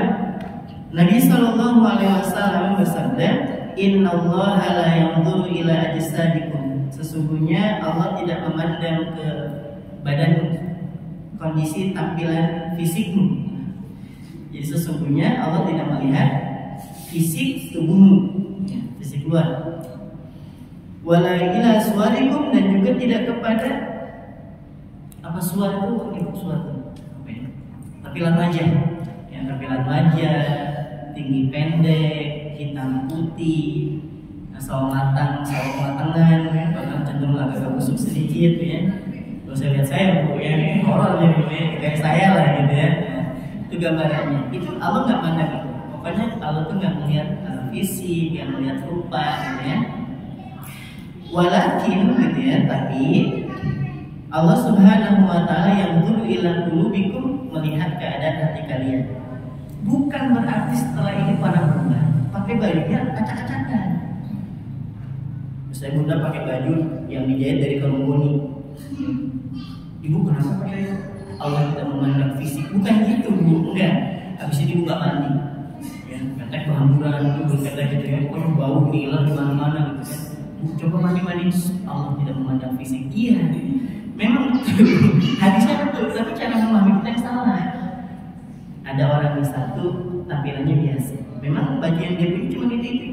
Nabi Shallallahu Alaihi Wasallam bersabda, Inna Allah la yanzuru ila ajsadikum. Sesungguhnya Allah tidak memandang ke badanmu, kondisi tampilan fisikmu. Jadi sesungguhnya Allah tidak melihat fisik tubuhmu, ya, fisik luar. Wala ila suwarikum, dan juga tidak kepada apa suara itu, suara tampilan wajah, ya, tampilan wajah, tinggi pendek, hitam putih, sawo matangan, ya, bahkan cenderung agak busuk sedikit, ya. Kalau saya lihat saya bu, ya ini horor jadi kayak saya lah gitu ya. Itu gambarannya. Itu Allah nggak mandang itu. Pokoknya Allah tuh nggak melihat fisik, nggak melihat rupa, gitu ya. Walakin gitu ya, tapi Allah Subhanahu wa taala yang dulu ila qulubikum, melihat keadaan hati kalian. Bukan berarti setelah ini para bunda pakai bajunya acak-acakan. Saya bunda pakai baju yang dijahit dari kalung boni. Ibu kenapa pakai itu? Allah tidak memandang fisik, bukan gitu bu, enggak. Habis ini buka mandi, ya, ketek berhamburan, ketek gitu ya, pokoknya bau ngiler di mana-mana gitu kan. Coba mandi, Allah tidak memandang fisik. Iya. Memang hadisnya betul, tapi cara memahami kita yang salah. Ada orang yang satu tampilannya biasa, memang baju yang dia beli cuma itu.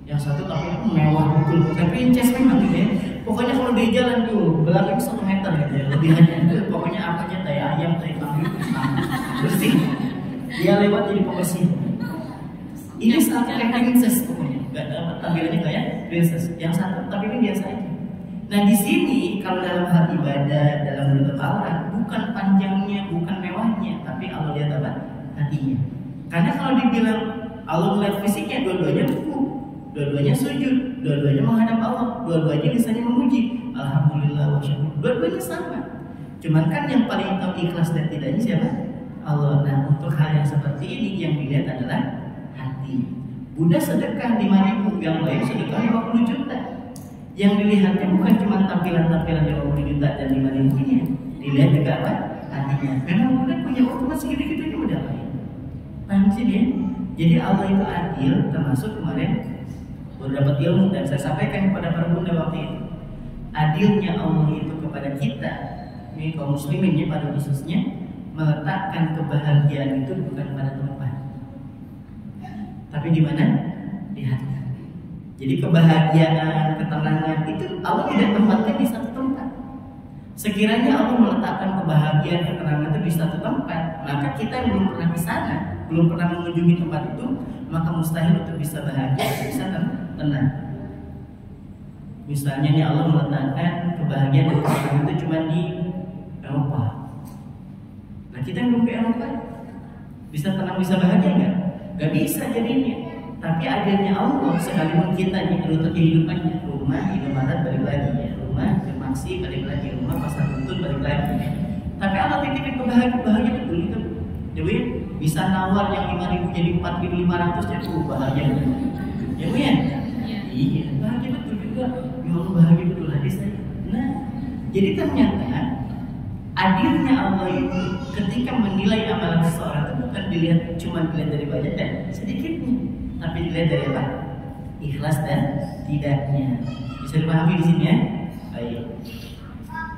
Yang satu tampilannya mewah betul, tapi inces memang gitu ya. Pokoknya kalau dia jalan tuh belakang 1 meter gitu ya, lebihannya itu pokoknya apa aja, tai ayam, tai kambing, bersih. Dia lewat jadi pembersih. Ini saatnya kayak princess pokoknya, nggak dapat tampilannya kayak princess. Yang satu tampilannya biasa aja. Nah di sini kalau dalam hal ibadah, dalam menutup aurat, bukan panjangnya, bukan mewahnya, tapi Allah lihat apa? Hatinya. Karena kalau dibilang Allah melihat fisiknya, dua-duanya ruku, dua-duanya sujud, dua-duanya menghadap Allah, dua-duanya lisannya memuji, alhamdulillah wa syukur, dua-duanya sama. Cuman kan yang paling tahu ikhlas dan tidaknya siapa? Allah. Nah untuk hal yang seperti ini yang dilihat adalah hati. Bunda sedekah 5.000, yang lain sedekah 50 juta. Yang dilihatnya bukan cuma tampilan-tampilan 50 juta dan 5.000-nya, dilihat juga apa? Hatinya. Memang Bunda punya uang cuma segitu-gitu aja udah lain. Paham sih dia? Jadi Allah itu adil, termasuk kemarin baru dapat ilmu dan saya sampaikan kepada para bunda waktu itu. Adilnya Allah itu kepada kita, ini kaum muslimin ya pada khususnya, meletakkan kebahagiaan itu bukan pada tempat, tapi di mana? Di hati. Jadi kebahagiaan, ketenangan itu Allah tidak tempatkan di satu tempat. Sekiranya Allah meletakkan kebahagiaan, ketenangan itu di satu tempat, maka kita yang belum pernah ke sana, belum pernah mengunjungi tempat itu, maka mustahil untuk bisa bahagia, bisa tenang. Misalnya nih Allah meletakkan kebahagiaan dan ketenangan itu cuma di Eropa. Nah kita yang belum ke Eropa, bisa tenang, bisa bahagia nggak? Gak bisa jadinya. Tapi adanya Allah, sekalipun kita nih rute kehidupannya, rumah Indomaret balik lagi ya, rumah Maksi balik lagi, rumah Pasar Buntut balik lagi. Tapi Allah titipin kebahagiaan betul itu. Jadi bisa nawar yang 5.000 jadi 4.500 jadi bahagia. Ya Bu ya? Iya, bahagia betul juga. Ya Allah bahagia betul hati saya. Nah, jadi ternyata adilnya Allah itu ketika menilai amalan seseorang itu bukan dilihat cuma dilihat dari banyak dan sedikitnya, tapi dilihat dari apa? Ikhlas dan tidaknya. Bisa dipahami di sini ya? Baik.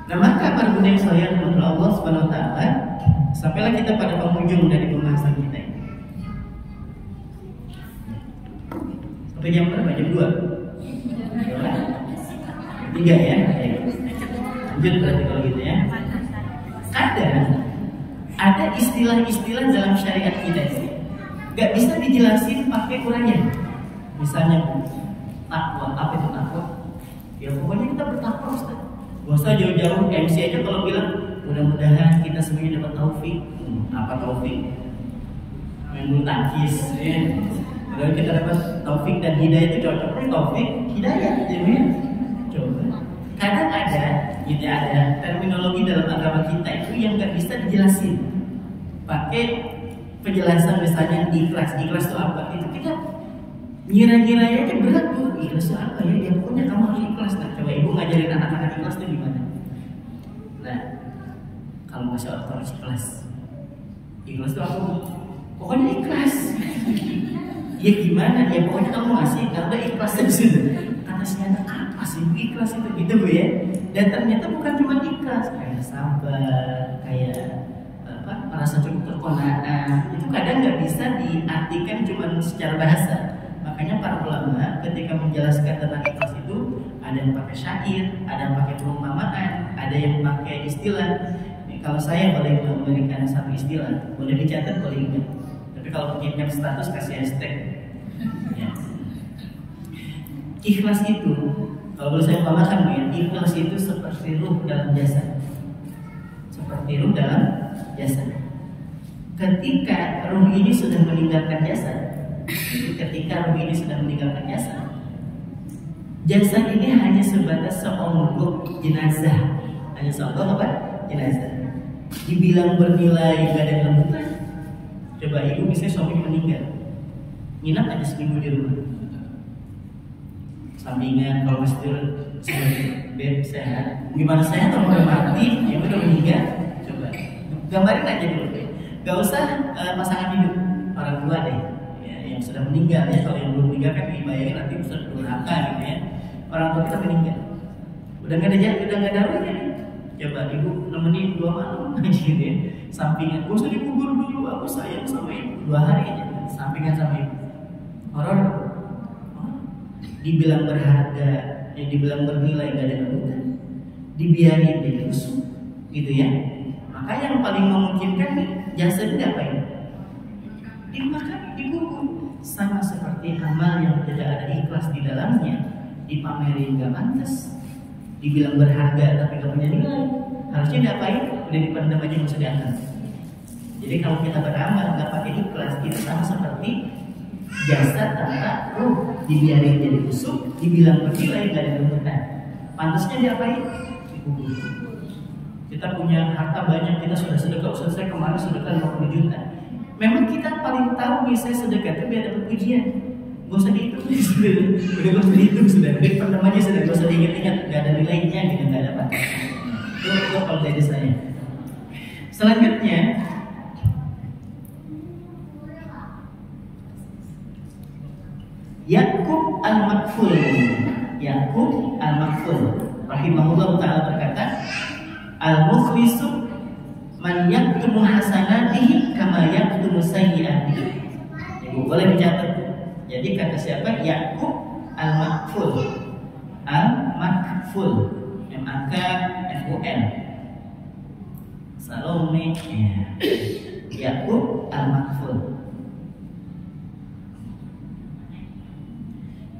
Nah maka para bunda yang sayang menurut Allah Subhanahu Wa Taala, sampailah kita pada penghujung dari pembahasan kita ini. Sampai jam berapa? Jam 2? 3 ya? Lanjut berarti kalau gitu ya. Ada istilah-istilah dalam syariat kita ini gak bisa dijelasin pakai uraian. Misalnya takwa, apa itu takwa? Ya pokoknya kita bertakwa Ustaz. Gak usah jauh-jauh MC aja kalau bilang mudah-mudahan kita semuanya dapat taufik. Apa taufik? Main bulu tangkis ya. Kalau kita dapat taufik dan hidayah itu cocoknya taufik, hidayah jadi coba. Kadang ada, gitu ada terminologi dalam agama kita itu yang nggak bisa dijelasin pakai penjelasan misalnya ikhlas itu apa? Itu kita ngira-ngira aja berat tuh, ikhlas itu apa ya? Ya pokoknya kamu harus ikhlas. Nah, coba ibu ngajarin anak-anak ikhlas itu gimana? Nah, kalau masih orang harus ikhlas itu apa? Pokoknya ikhlas. Ya gimana? Ya pokoknya kamu ngasih karena ikhlas aja sudah. Kata ternyata apa sih ikhlas itu gitu Bu ya? Dan ternyata bukan cuma ikhlas, kayak sabar, kayak apa? Merasa cukup terkonaan. Itu kadang nggak bisa diartikan cuma secara bahasa. Makanya para ulama ketika menjelaskan tentang ikhlas itu ada yang pakai syair, ada yang pakai perumpamaan, ada yang pakai istilah. Kalau saya boleh memberikan satu istilah, boleh dicatat, boleh ingat. Tapi kalau punya status kasih hashtag. Ya. Ikhlas itu, kalau boleh saya umpamakan ya, ikhlas itu seperti ruh dalam jasad. Seperti ruh dalam jasad. Ketika ruh ini sudah meninggalkan jasad, jasad ini hanya sebatas seonggok jenazah. Hanya seonggok apa? Jenazah. Dibilang bernilai gak ada lembutan. Coba ibu misalnya suami meninggal, nginap aja seminggu di rumah. Sampingan kalau masih turun, beb sehat. Gimana sehat kalau udah mati? Ya udah meninggal. Coba gambarin aja dulu deh. Gak usah pasangan hidup, orang tua deh. Ya, yang sudah meninggal ya. Kalau yang belum meninggal kan dibayangin nanti bisa durhaka gitu ya. Orang tua kita meninggal, udah nggak ada darahnya. Coba ibu nemenin 2 malam gitu ya. Sampingan, gue usah dikubur dulu, aku sayang sama ibu. 2 hari aja, sampingan sama ibu. Orang dibilang berharga, ya dibilang bernilai gak ada kebutuhan, dibiarin jadi rusuh, gitu ya. Maka yang paling memungkinkan nih jasa itu apa ini? Dimakan, dikubur. Sama seperti amal yang tidak ada ikhlas di dalamnya, dipamerin gak pantas, dibilang berharga tapi gak punya nilai. Harusnya diapain? Udah dipendam aja, nggak usah diangkat. Jadi kalau kita beramal nggak pakai ikhlas, itu sama seperti jasad tanpa ruh, dibiarin jadi busuk, dibilang bernilai gak ada kebutuhan. Pantasnya diapain? Dikubur. Kita punya harta banyak, kita sudah sedekah. Saya kemarin sedekah 50 juta. Memang kita paling tahu nih saya sedekah itu biar dapat pujian. Gak usah dihitung, udah gak usah dihitung sudah. Dipendam aja sudah, gak usah diingat-ingat, gak ada nilainya gitu, gak ada apa. Itu kalau dari saya. Selanjutnya, Yakub al-Makful. Yakub al-Makful rahimahullah ta'ala berkata, al-mukhlisu man yaktumu hasanatihi kama yaktumu sayyi'atihi. Ibu boleh dicatat. Jadi kata siapa? Yakub al-Makful. Al-Makful, M-A-K-F-U-L. Salome. Yakub al-Makful.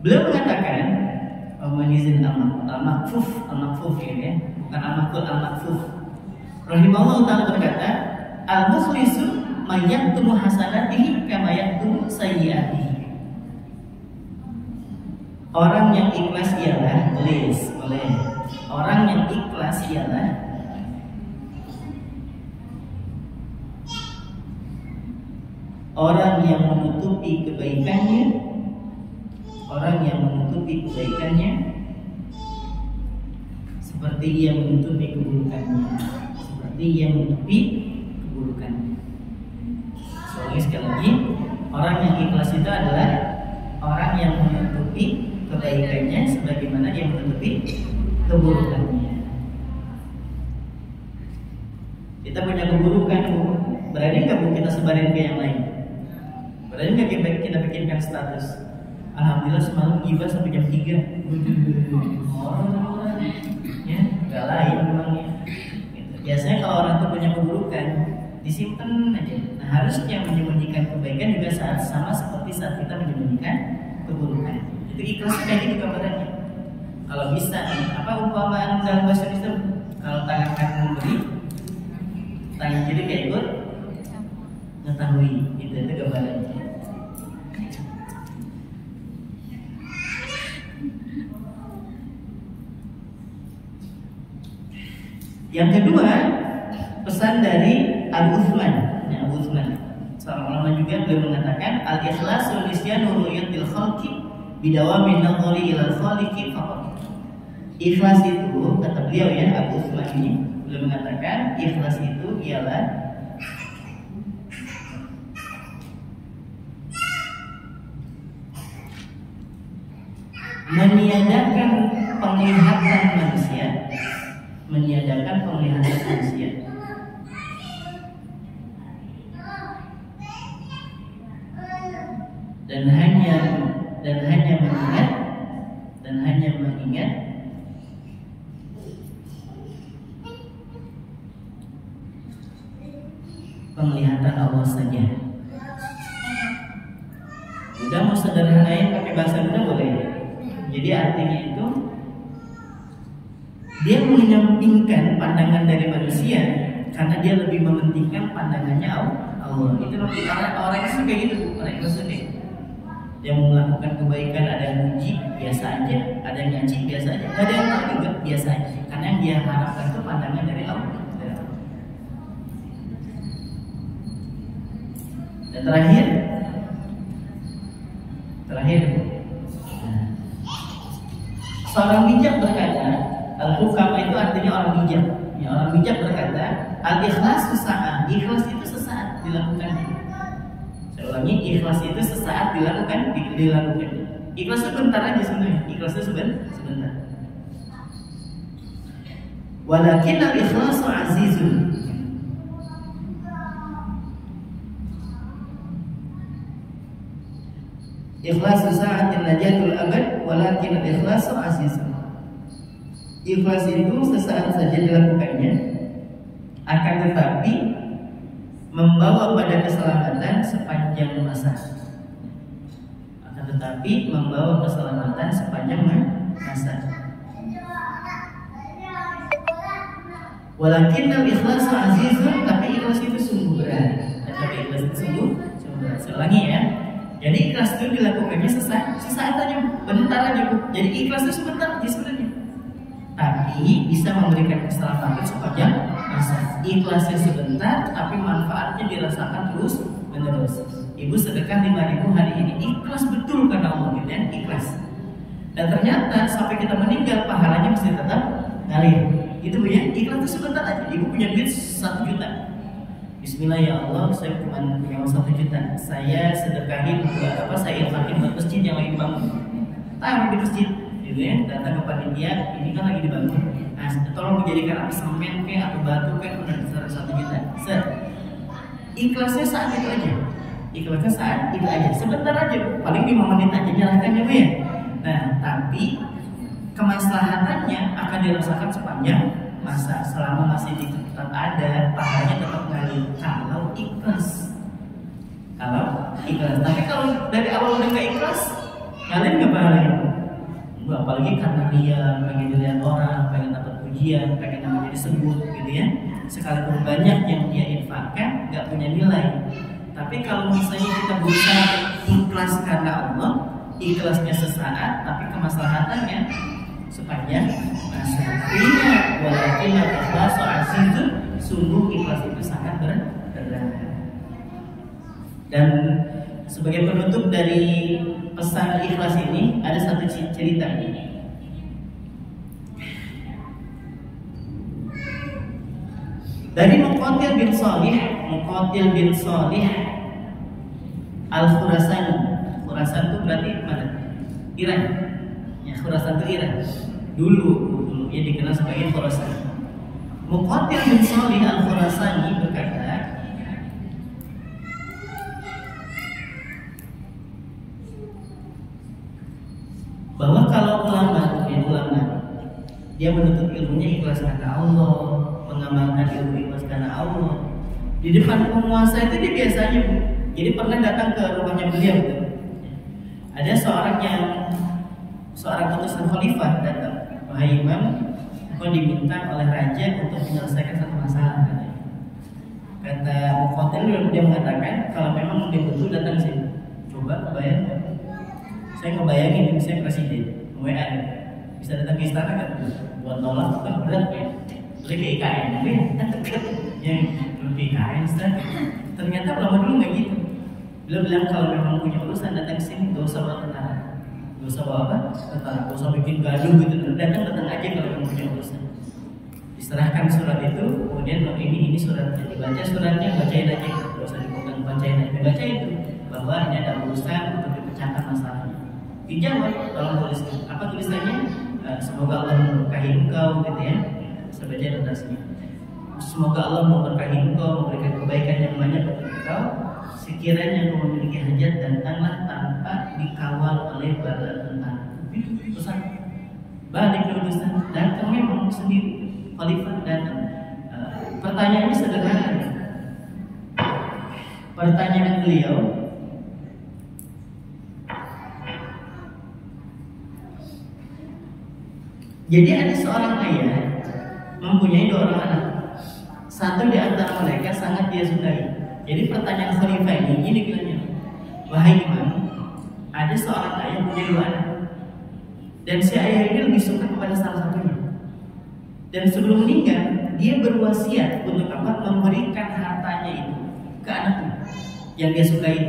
Beliau mengatakan, menizin al-Makfuf ini ya, bukan al-Makful, al-Makfuf. Rahimahullah ta'ala berkata, al-mukhlisu man yaktumu hasanatihi kama yaktumu sayyi'atihi. Orang yang ikhlas ialah, boleh. Orang yang ikhlas ialah orang yang menutupi kebaikannya, seperti ia menutupi keburukannya. Soalnya sekali lagi, orang yang ikhlas itu adalah orang yang menutupi kebaikannya sebagaimana dia menutupi keburukannya. Kita punya keburukan, berani nggak Bu kita sebarin ke yang lain? Berani nggak kita bikinkan status? Alhamdulillah semalam gibah sampai jam 3. Oh, ya, gak lain memangnya. Gitu. Biasanya kalau orang tuh punya keburukan, disimpan aja. Nah, harusnya menyembunyikan kebaikan juga saat sama seperti saat kita menyembunyikan keburukan. Itu ikhlas kayak gitu gambarannya. Kalau bisa, apa umpamaan dalam bahasa Islam? Kalau tangan kanan memberi, tangan kiri kayak ikut mengetahui. Itu gambarannya. Yang kedua, pesan dari Al-Uthman. Ya, Al-Uthman. Seorang ulama juga beliau mengatakan al-ikhlasu nisyanu ru'yatil khalqi bidawami nadhari ila al-khaliqi faqat. Ikhlas itu, kata beliau ya, Al-Uthman ini beliau mengatakan ikhlas itu ialah meniadakan penglihatan manusia, meniadakan penglihatan manusia, dan hanya mengingat penglihatan Allah saja. Udah mau sederhanain pakai bahasa Sunda boleh. Jadi artinya itu dia menyampingkan pandangan dari manusia karena dia lebih mementingkan pandangannya Allah. Itu nanti orang itu kayak gitu, orang itu sedih. Yang melakukan kebaikan ada yang muji biasa aja, ada yang nyaci biasa aja, ada yang tahu juga biasa aja. Karena yang dia harapkan itu pandangan dari Allah. Dan terakhir, seorang bijak berkata, al-hukama itu artinya orang bijak. Ya, orang bijak berkata, al-ikhlas sesaat. Ikhlas itu sesaat dilakukan. Saya ulangi, ikhlas itu sesaat dilakukan. Ikhlas itu sebentar aja sebenarnya. Ikhlas itu sebentar. Walakin al-ikhlasu azizun. Ikhlasu sa'atin najatul abad, walakin al-ikhlasu azizun. Ikhlas itu sesaat saja dilakukannya, akan tetapi membawa pada keselamatan sepanjang masa. Walakin al-ikhlasu azizun, tapi ikhlas itu sungguh berat. Selangi ya. Jadi ikhlas itu dilakukannya sesaat aja, bentar aja. Jadi ikhlas itu sebentar aja sebenarnya. Tapi bisa memberikan keselamatan sepanjang masa. Ikhlasnya sebentar, tapi manfaatnya dirasakan terus menerus. Ibu sedekah 5.000 hari ini, ikhlas betul karena Allah, gitu ya, ikhlas. Dan ternyata sampai kita meninggal pahalanya masih tetap ngalir. Itu Bu ya, ikhlas itu sebentar aja. Ibu punya duit 1 juta. Bismillah ya Allah, saya cuma punya 1 juta. Saya sedekahin saya infakin buat masjid yang lagi dibangun. Taruh di masjid, gitu ya. Datang ke panitia, ini kan lagi dibangun. Nah, tolong dijadikan semen kayak atau batu kayak benar 1 juta. Ikhlasnya saat itu aja. Ikhlasnya saat itu aja. Sebentar aja, paling 5 menit aja nyalakannya Bu ya. Nah, tapi kemaslahatannya akan dirasakan sepanjang masa, selama masih tetap ada, pahalanya tetap ngalir kalau ikhlas. Tapi kalau dari awal udah nggak ikhlas, ngalir nggak pahalanya? Enggak, apalagi karena dia pengen dilihat orang, pengen dapat pujian, pengen namanya disebut, gitu ya. Sekalipun banyak yang dia infakkan, nggak punya nilai. Tapi kalau misalnya kita berusaha ikhlas karena Allah, ikhlasnya sesaat, tapi kemaslahatannya sepanjang masa. Ingat, walakin al-ikhlasu azizun, sungguh ikhlas itu sangat berat. Dan sebagai penutup dari pesan ikhlas ini ada satu cerita ini. Dari Muqatil bin Shalih Al-Khurasani. Khurasan itu berarti mana? Iran. Ya, Khurasan itu Iran. Dulu ya dikenal sebagai Khurasan. Muqatil bin Shalih Al-Khurasani berkata, Dia menuntut ilmunya ikhlas karena Allah, mengamalkan ilmu ikhlas karena Allah. Di depan penguasa itu dia biasanya, jadi pernah datang ke rumahnya beliau. Ada seorang putusan khalifah datang, wahai imam, kau diminta oleh raja untuk menyelesaikan satu masalah. Kata Muqatil, dia mengatakan kalau memang dia betul datang sini, coba bayang. Saya ngebayangin saya presiden, WA bisa datang ke istana kan? Buat tolak kan berat ya. Boleh ke IKN, yang ke IKN, ternyata lama dulu nggak gitu. Beliau bilang kalau memang punya urusan datang sini, gak usah bawa tentara, gak usah bawa apa? Tentara, gak usah bikin gaduh gitu. Datang aja kalau memang punya urusan. Diserahkan surat itu, kemudian ini suratnya, dibaca suratnya, bacain aja, gak usah dipegang, bacain aja, baca itu bahwa ini ada urusan untuk dipecahkan masalahnya. Dijawab, tolong tuliskan. Apa tulisannya? Semoga Allah memberkahi engkau, gitu ya. Saya baca notasinya. Semoga Allah memberkahi engkau, memberikan kebaikan yang banyak bagi engkau. Sekiranya engkau memiliki hajat, datanglah tanpa dikawal oleh bala tentara. Ustaz, balik ke Ustaz, datang memang sendiri. Khalifah datang. Pertanyaannya sederhana. Pertanyaan beliau, jadi ada seorang ayah mempunyai 2 orang anak. Satu di antara mereka sangat dia sukai. Jadi pertanyaan khalifah ini gini bilangnya, wahai imam, ada seorang ayah punya 2 anak, dan si ayah ini lebih suka kepada salah satunya. Dan sebelum meninggal, dia berwasiat untuk apa? Memberikan hartanya itu ke anaknya yang dia sukai.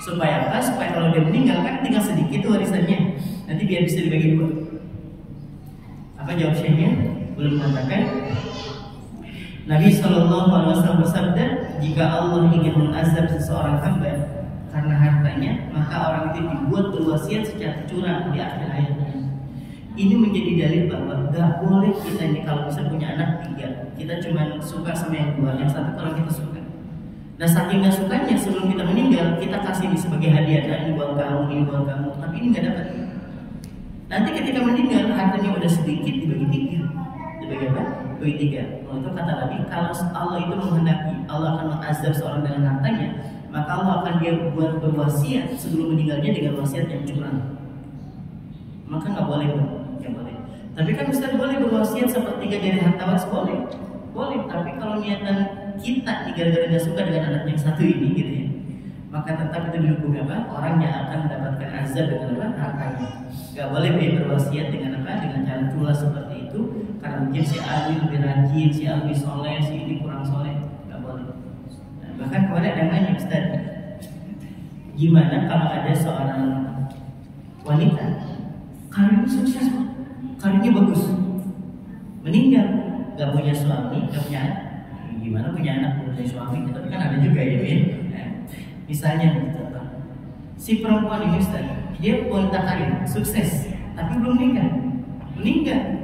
Supaya apa? Supaya kalau dia meninggal kan tinggal sedikit warisannya. Nanti biar bisa dibagi 2. Apa jawab syekhnya? Belum mengatakan. Nabi SAW bersabda, jika Allah ingin mengazab seseorang hamba karena hartanya, maka orang itu dibuat berwasiat secara curang di akhir hayatnya. Ini menjadi dalil bahwa gak boleh kita ini kalau bisa punya anak 3, kita cuma suka sama yang 2, yang 1 kalau kita suka. Nah saking gak sukanya sebelum kita meninggal, kita kasih ini sebagai hadiah, nah, ini buat kamu, ini buat kamu, tapi ini gak dapat. Nanti ketika meninggal hartanya udah sedikit, dibagi 3. Dibagi apa? Dibagi 3. Itu kata Nabi, kalau Allah itu menghendaki Allah akan mengazab seorang dengan hartanya, maka Allah akan dia buat berwasiat sebelum meninggalnya dengan wasiat yang curang. Maka nggak boleh, nggak boleh. Tapi kan Ustaz boleh berwasiat sepertiga dari harta waris, boleh, boleh. Tapi kalau niatan kita gara-gara nggak suka dengan anak yang satu ini, gitu ya, maka tetap itu dihukum apa? Orangnya akan mendapatkan azab dengan apa? Hartanya. Gak boleh dia berwasiat dengan apa? Dengan cara tulas seperti itu, karena mungkin si A lebih rajin, si A lebih soleh, si ini kurang soleh. Gak boleh. Nah, bahkan kemarin ada yang nanya, Ustaz, gimana kalau ada seorang wanita karirnya sukses, karirnya bagus, meninggal, gak punya suami, gak punya anak. Gimana punya anak, punya suami? Tapi kan ada juga ya, nah, misalnya si perempuan ini Ustaz, dia wanita karir, sukses, tapi belum meninggal.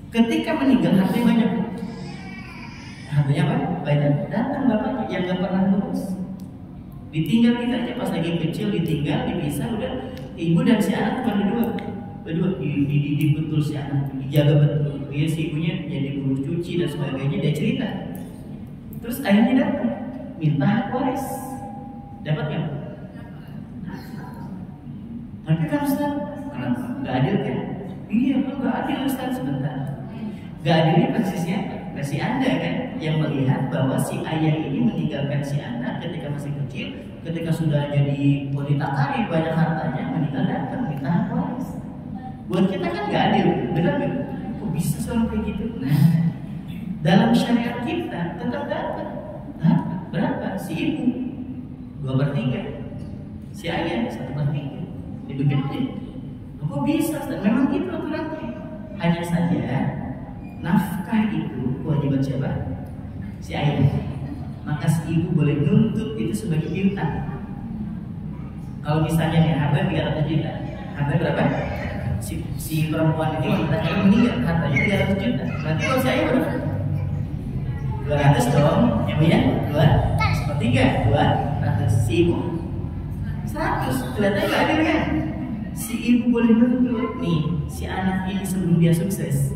Ketika meninggal hartanya banyak. Hartanya apa? Banyak. Datang bapaknya yang gak pernah lulus, ditinggal kita aja pas lagi kecil, ditinggal, dipisah, udah ibu dan si anak cuma berdua dididik betul si anak, dijaga betul. Dia si ibunya jadi buruh cuci dan sebagainya, dia cerita. Terus akhirnya datang minta hak waris, dapat nggak? Tapi kan Ustaz, kenapa? Gak adil kan? Iya kan gak adil Ustaz, sebentar. Gak adilnya versi siapa? Versi Anda kan, yang melihat bahwa si ayah ini meninggalkan si anak ketika masih kecil, ketika sudah jadi wanita karir banyak hartanya, meninggal datang minta hak waris. Buat kita kan gak adil, benar gak? Kok bisa seorang kayak gitu? Nah, dalam syariat kita tetap dapat. Nah, berapa? Si ibu 2/3, si ayah 1/3. Dibagi. Kok bisa? Memang gitu aturannya. Hanya saja nafkah itu kewajiban siapa? Si ayah. Maka si ibu boleh nuntut itu sebagai piutang. Kalau misalnya nih harga 300 juta, harga berapa? Si perempuan ini kita kayak meninggal, harganya 300 juta. Berarti kalau si ayah berapa? 200 dong, yang punya 2/3, 200. Si ibu 100, kelihatannya gak adil kan? Si ibu boleh nuntut nih, si anak ini sebelum dia sukses,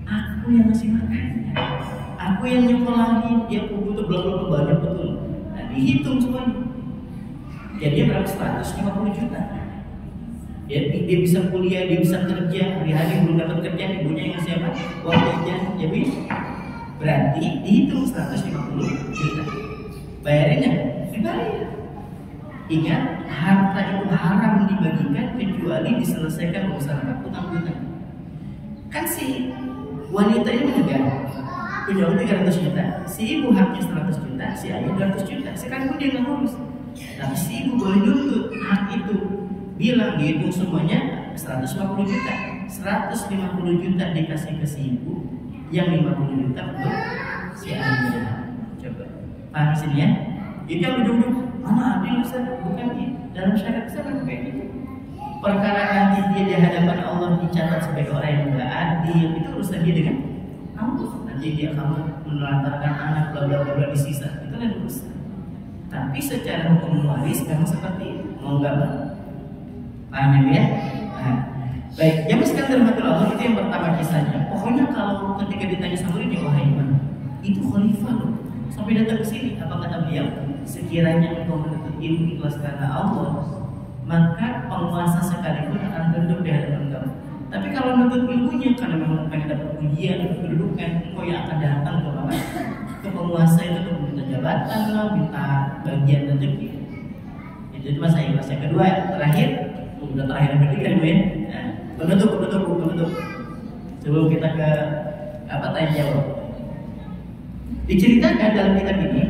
aku yang ngasih makan, aku yang nyekolahin, dia butuh belum banyak betul. Nah, dihitung semuanya. Jadi berapa? 150 juta. Dia bisa kuliah, dia bisa kerja, hari-hari belum dapat kerja, ibunya yang ngasih apa? Uang jajan. Jadi berarti dihitung 150 juta. Bayarinnya? Dibayar. Ingat, harta itu haram dibagikan kecuali diselesaikan urusan utang-utang. Kan si wanita ini juga punya uang 300 juta, si ibu haknya 100 juta, si ayah 200 juta. Sekarang dia nggak ngurus, tapi si ibu boleh nuntut hak itu. Bilang dihitung semuanya 150 juta, 150 juta dikasih ke si ibu, yang 50 juta untuk si ayah. Coba paham sini ya? Itu yang ujung-ujung mana adil Ustaz? Bukan dalam syariat Islam kayak gitu. Perkara nanti dia di hadapan Allah dicatat sebagai orang yang tidak adil, itu urusan dia dengan Allah. Nanti dia kamu menelantarkan anak bla bla bla di sisa, itu kan urusan. Tapi secara hukum waris memang seperti itu. Mau nggak bang? Paham ya? Nah, baik, jamaah sekalian dirahmati Allah, itu yang pertama kisahnya. Pokoknya kalau ketika ditanya sama dia, wahai iman, itu khalifah loh. Sampai datang ke sini, apa kata beliau? Sekiranya engkau menuntut ilmu ikhlas karena Allah, maka penguasa sekalipun akan tunduk di hadapan kamu. Tapi kalau menuntut ilmunya karena memang pengen dapat ujian, kedudukan, engkau yang akan datang ke mana? Ke penguasa itu untuk minta jabatan lah, minta bagian rezeki. Itu masa ikhlas. Yang kedua, terakhir, udah terakhir yang ketiga gue. Nah, penutup. Sebelum kita ke tanya jawab. Diceritakan dalam kitab ini,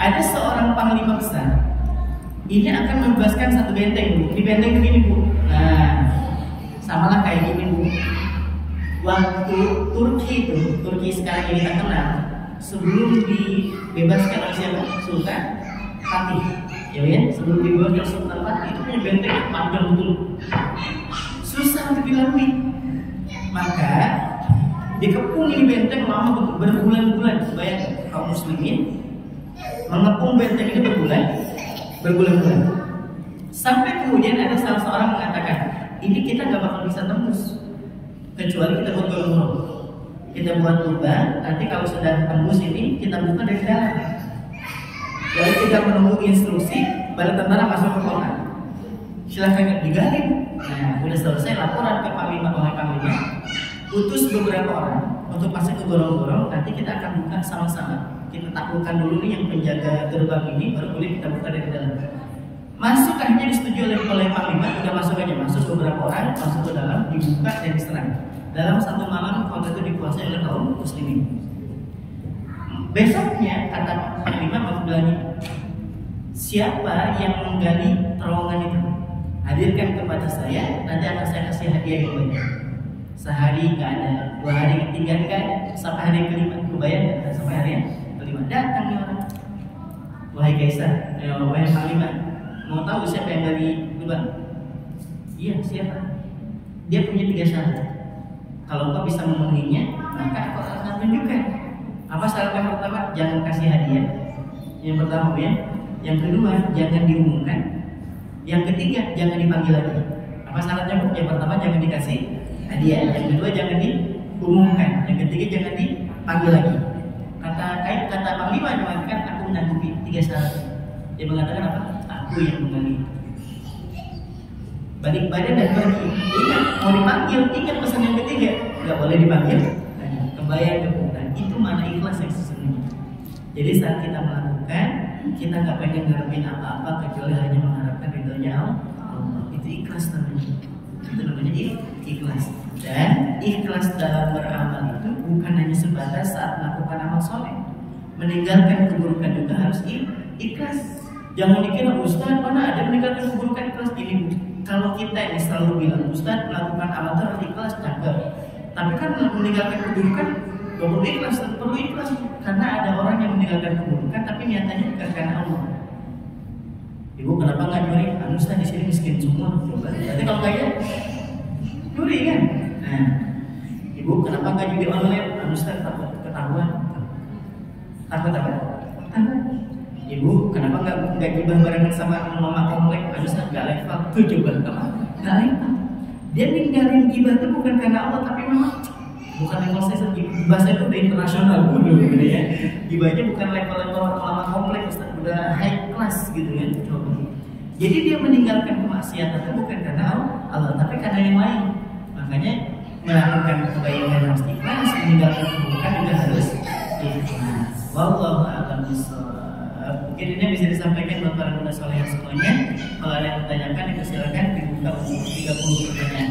ada seorang panglima besar. Ini akan membebaskan satu benteng, Bu. Di benteng begini, Bu. Nah, samalah kayak gini, Bu. Waktu Turki sekarang ini terkenal, sebelum dibebaskan oleh siapa? Sultan Fatih. Ya, sebelum dibebaskan Sultan Fatih itu punya benteng panjang betul. Susah untuk dilalui. Maka dikepung ini benteng lama berbulan-bulan. Bayangkan kaum muslimin mengepung benteng ini berbulan-bulan. Sampai kemudian ada salah seorang mengatakan, ini kita gak bakal bisa tembus kecuali kita buat golong-golong. Kita buat lubang, nanti kalau sudah tembus ini kita buka dari dalam. Lalu kita menunggu instruksi, bala tentara masuk ke kota. Silahkan digali. Nah, udah selesai laporan ke panglima utus beberapa orang untuk masuk ke gorong-gorong. Nanti kita akan buka sama-sama. Kita taklukkan dulu nih yang penjaga gerbang ini, baru boleh kita buka dari dalam. Masuk akhirnya disetujui oleh panglima. Udah masuk aja, masuk beberapa orang, masuk ke dalam, dibuka dan diserang. Dalam satu malam kota itu dikuasai oleh kaum muslimin. Besoknya kata panglima bilang, siapa yang menggali terowongan itu, hadirkan kepada saya, nanti akan saya kasih hadiah yang banyak. Sehari nggak ada, 2 hari ketiga nggak ada, sampai hari kelima, kebayang nggak? Sampai hari yang kelima datang nih orang. Wahai Kaisar, wahai panglima, mau tahu siapa yang gali lubang? Iya, siapa? Dia punya 3 syarat. Kalau kau bisa memenuhinya, maka aku akan tunjukkan. Apa syarat yang pertama? Jangan kasih hadiah. Yang pertama ya. Yang kedua, jangan diumumkan. Yang ketiga, jangan dipanggil lagi. Apa syaratnya? Yang pertama, jangan dikasih hadiah. Yang kedua, jangan diumumkan. Yang ketiga, jangan dipanggil lagi. Kata panglima mengatakan, aku menanggupi 3 syarat. Dia mengatakan apa? Aku yang menggali. Balik badan dan pergi. Ingat, mau dipanggil, ingat pesan yang ketiga, nggak boleh dipanggil. Kebayang kebunan, itu mana ikhlas yang sesungguhnya. Jadi saat kita melakukan, kita nggak pengen ngarepin apa-apa kecuali hanya mengharapkan ridhonya Allah. Itu ikhlas namanya. Itu namanya ikhlas. Dan ikhlas dalam beramal itu bukan hanya sebatas saat melakukan amal soleh. Meninggalkan keburukan juga harus ikhlas. Jangan dikira Ustaz mana ada meninggalkan keburukan ikhlas gini. Kalau kita ini selalu bilang Ustaz melakukan amal terus ikhlas cakep. Tapi kan meninggalkan keburukan gak perlu ikhlas, perlu ikhlas. Karena ada orang yang meninggalkan keburukan tapi niatannya bukan karena Allah. Ibu kenapa nggak nyuri? Ustaz di sini miskin semua. Coba. Berarti kalau kaya nyuri kan? Nah, ibu kenapa nggak judi online? Ustaz takut ketahuan. Takut apa? Ibu kenapa nggak gibah barengan sama mama komplek? Ustaz nggak level tuh coba kemana? Nggak level. Dia ninggalin gibah itu bukan karena Allah, tapi memang bukan level saya. Bahasa itu udah internasional dulu gitu ya. Gibahnya bukan level-level ulama kompleks, udah high class gitu kan. Coba. Jadi dia meninggalkan kemaksiatan itu bukan karena Allah, tapi karena yang lain. Makanya melakukan kebaikan harus ikhlas, meninggalkan keburukan juga harus ikhlas. Wallahu a'lam bishawab. Mungkin ini bisa disampaikan buat para muda soleh semuanya. Kalau ada yang ditanyakan, dipersilakan dibuka untuk 30 pertanyaan.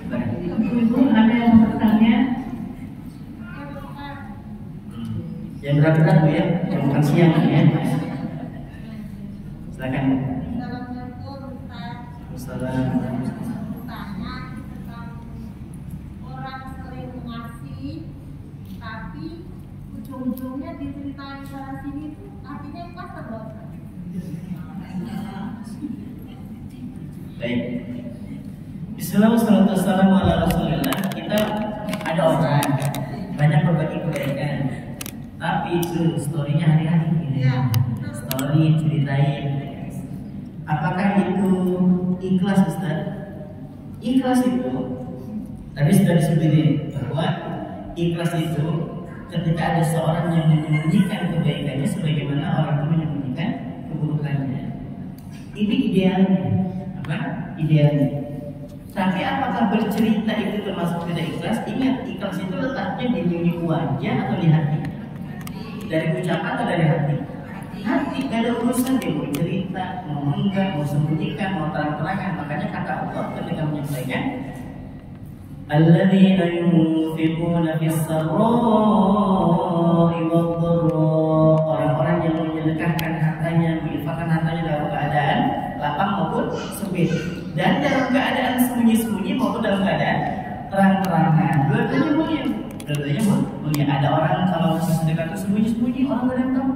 Ibu ada yang bertanya? Yang berat-berat Bu ya, yang bukan siang ya. Silakan. Assalamualaikum. Tanya tentang orang sering ngasih, tapi ujung-ujungnya diceritain sana sini itu artinya ikhlas atau Baik. Bismillahirrahmanirrahim. Kita ada orang banyak berbagi kebaikan, tapi itu storynya hari-hari gitu. Ya. Story ceritain. Apakah itu ikhlas, Ustaz? Ikhlas itu tadi sudah disebutkan bahwa ikhlas itu ketika ada seorang yang menyembunyikan kebaikannya sebagaimana orang itu menyembunyikan keburukannya. Ini idealnya. Apa? Idealnya. Tapi apakah bercerita itu termasuk tidak ikhlas? Ingat, ikhlas itu letaknya di mimik wajah atau di hati? Dari ucapan atau dari hati? Hati, gak ada urusan dia mau cerita, mau enggak, mau sembunyikan, mau terang-terangan. Makanya kata Allah ketika menyampaikan alladzina yunfiquna fis-sarra'i wad-dharra, orang-orang yang menyedekahkan hartanya, menginfakkan hartanya dalam keadaan lapang maupun sempit, dan dalam keadaan sembunyi-sembunyi maupun dalam keadaan terang-terangan. Dua-duanya mulia. Dua-duanya mulia. Ada orang kalau masih sedekah itu sembunyi-sembunyi, orang gak ada yang tahu.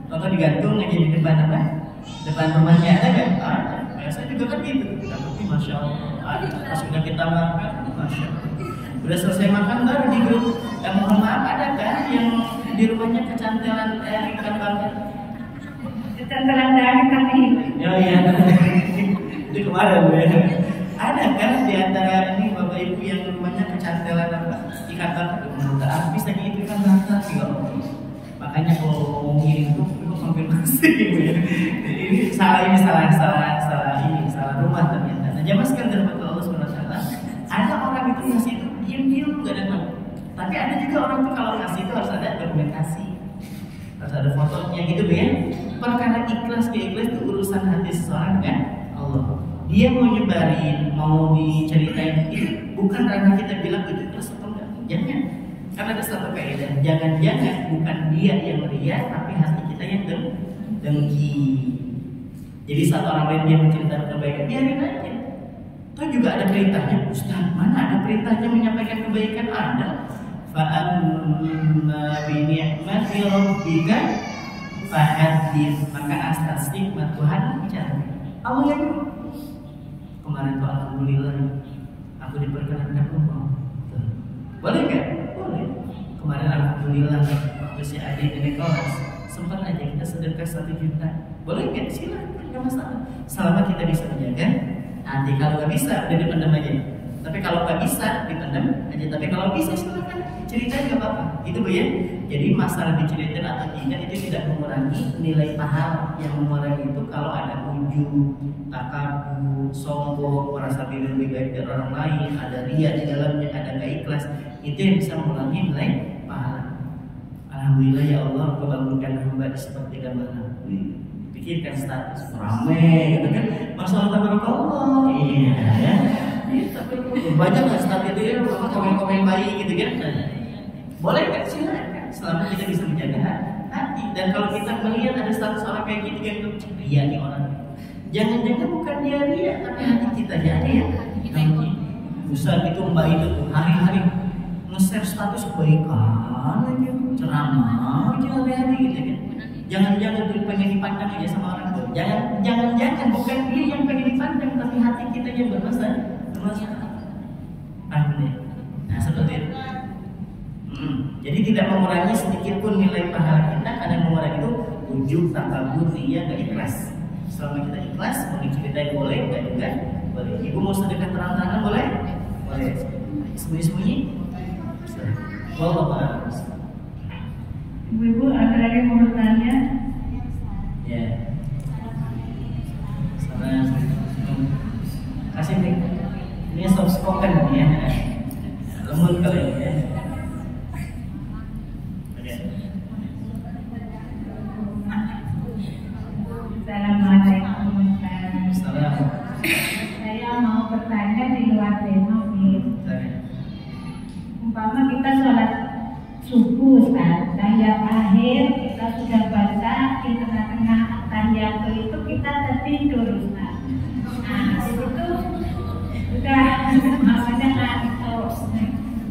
Atau digantung aja di depan apa? Depan rumahnya ada kan? Ada. Biasa juga kan gitu. Tapi masya Allah. Ada. Pas sudah kita makan, masya Allah. Udah selesai makan baru di grup. Dan mohon maaf ada kan yang di rumahnya kecantilan ikan bakar? Kecantilan dari kami. Ya iya. Itu kemarin ya. Ada kan di antara ini bapak ibu yang rumahnya kecantilan apa? Ikan bakar. Udah habis lagi itu ikan bakar ya Allah. Makanya kalau ngomongin itu konfirmasi ini salah rumah ternyata. Nah, jamaah sekalian dari Allah Subhanahu wa taala, ada orang itu ngasih itu diam-diam enggak ada tahu. Tapi ada juga orang itu kalau ngasih itu harus ada dokumentasi. Harus ada fotonya gitu ya. Perkara ikhlas itu urusan hati seseorang dengan Allah. Dia mau nyebarin, mau diceritain itu bukan karena kita bilang itu ikhlas atau enggak. Jangan. Karena ada satu kaidah, jangan-jangan bukan dia yang ria, tapi hati kita yang dengki. Jadi saat orang lain dia menceritakan kebaikan, biarin aja. Toh juga ada perintahnya, Ustaz. Mana ada perintahnya menyampaikan kebaikan? Ada. Fa'amma bini'mati rabbika fahadits. Maka atas nikmat Tuhan bicara. Allah yang kemarin tuh alhamdulillah aku diperkenankan umroh. Boleh nggak? Kemarin alhamdulillah waktu si adik dari kelas sempat aja kita sedekah 1 juta. Boleh nggak? Silakan, nggak masalah. Selama kita bisa menjaga hati. Kalau nggak bisa, udah dipendam aja. Tapi kalau nggak bisa, dipendam aja. Tapi kalau bisa, silakan ceritain nggak apa-apa. Itu Bu ya. Jadi masalah diceritain atau tidak itu tidak mengurangi nilai pahala. Yang mengurangi itu kalau ada ujub, takabur, sombong, merasa diri lebih baik dari orang lain, ada riya di dalamnya, ada nggak ikhlas, itu yang bisa mengurangi nilai pahala. Alhamdulillah ya Allah, Kau bangunkan hamba di sepertiga malam. Pikirkan status ramai, gitu kan? Masalah tabarakallah. Iya, ya. Banyak nggak status dia, komen-komen baik, gitu kan? Boleh kan? Silakan. Selama kita bisa menjaga hati. Dan kalau kita melihat ada status orang kayak gitu, kan itu ria nih orang. Jangan-jangan bukan dia ria, tapi hati kita jadi ya. Ustaz itu Mbak itu tuh hari-hari nge-share status kebaikan aja, ceramah aja hari-hari gitu kan. Jangan-jangan tuh pengen dipandang aja sama orang tuh. Jangan bukan dia yang pengen dipandang, tapi hati kita yang bermasalah. Nah seperti itu. Jadi tidak mengurangi sedikit pun nilai pahala kita, karena mengurangi itu ujub, takabur, riya, gak ikhlas. Selama kita ikhlas, mau diceritain boleh, gak juga Boleh. Ibu mau sedekah terang-terangan boleh? Boleh. Sembunyi-sembunyi? Wallahu a'lam. Ibu-ibu ada lagi mau bertanya? Ya. Sama kasih nih. Ini soft spoken ya. Lembut kali ini ya. Oke. Assalamualaikum. Salam. Saya mau bertanya di luar tema nih. Umpama kita sholat subuh, Ustaz, tahiyat akhir kita sudah baca di tengah-tengah tahiyat itu kita tertidur, Ustaz. Nah, itu sudah namanya ngantuk.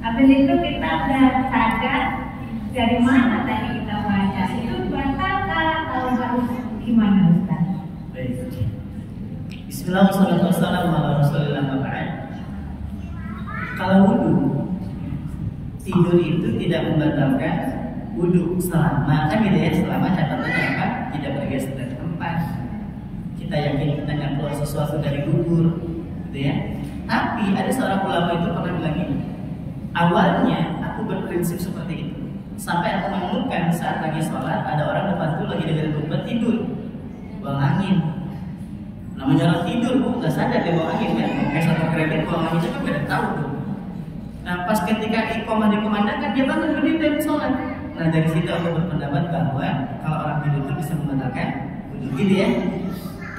Habis itu kita udah sadar dari mana tadi kita baca. Itu batalkah atau harus gimana, Ustaz? Baik. Bismillah, wassalatu wassalamu ala Rasulillah wa ba'd. Kalau wudu, tidur itu tidak membatalkan wudu selama kan gitu ya, selama catatannya apa? Tidak bergeser dari tempat. Kita yakin kita nggak keluar sesuatu dari gugur, gitu ya. Tapi ada seorang ulama itu pernah bilang ini. Awalnya aku berprinsip seperti itu, sampai aku menemukan saat lagi sholat ada orang depan tuh lagi dengerin khutbah tidur, buang angin. Namanya orang tidur, bu, nggak sadar dia buang angin kan? Kayak satu kredit buang angin itu kan tahu tuh. Nah pas ketika iqamah dikumandangkan dia bangun berdiri dan sholat. Nah dari situ aku berpendapat bahwa kalau orang tidur itu bisa membatalkan wudu gitu ya.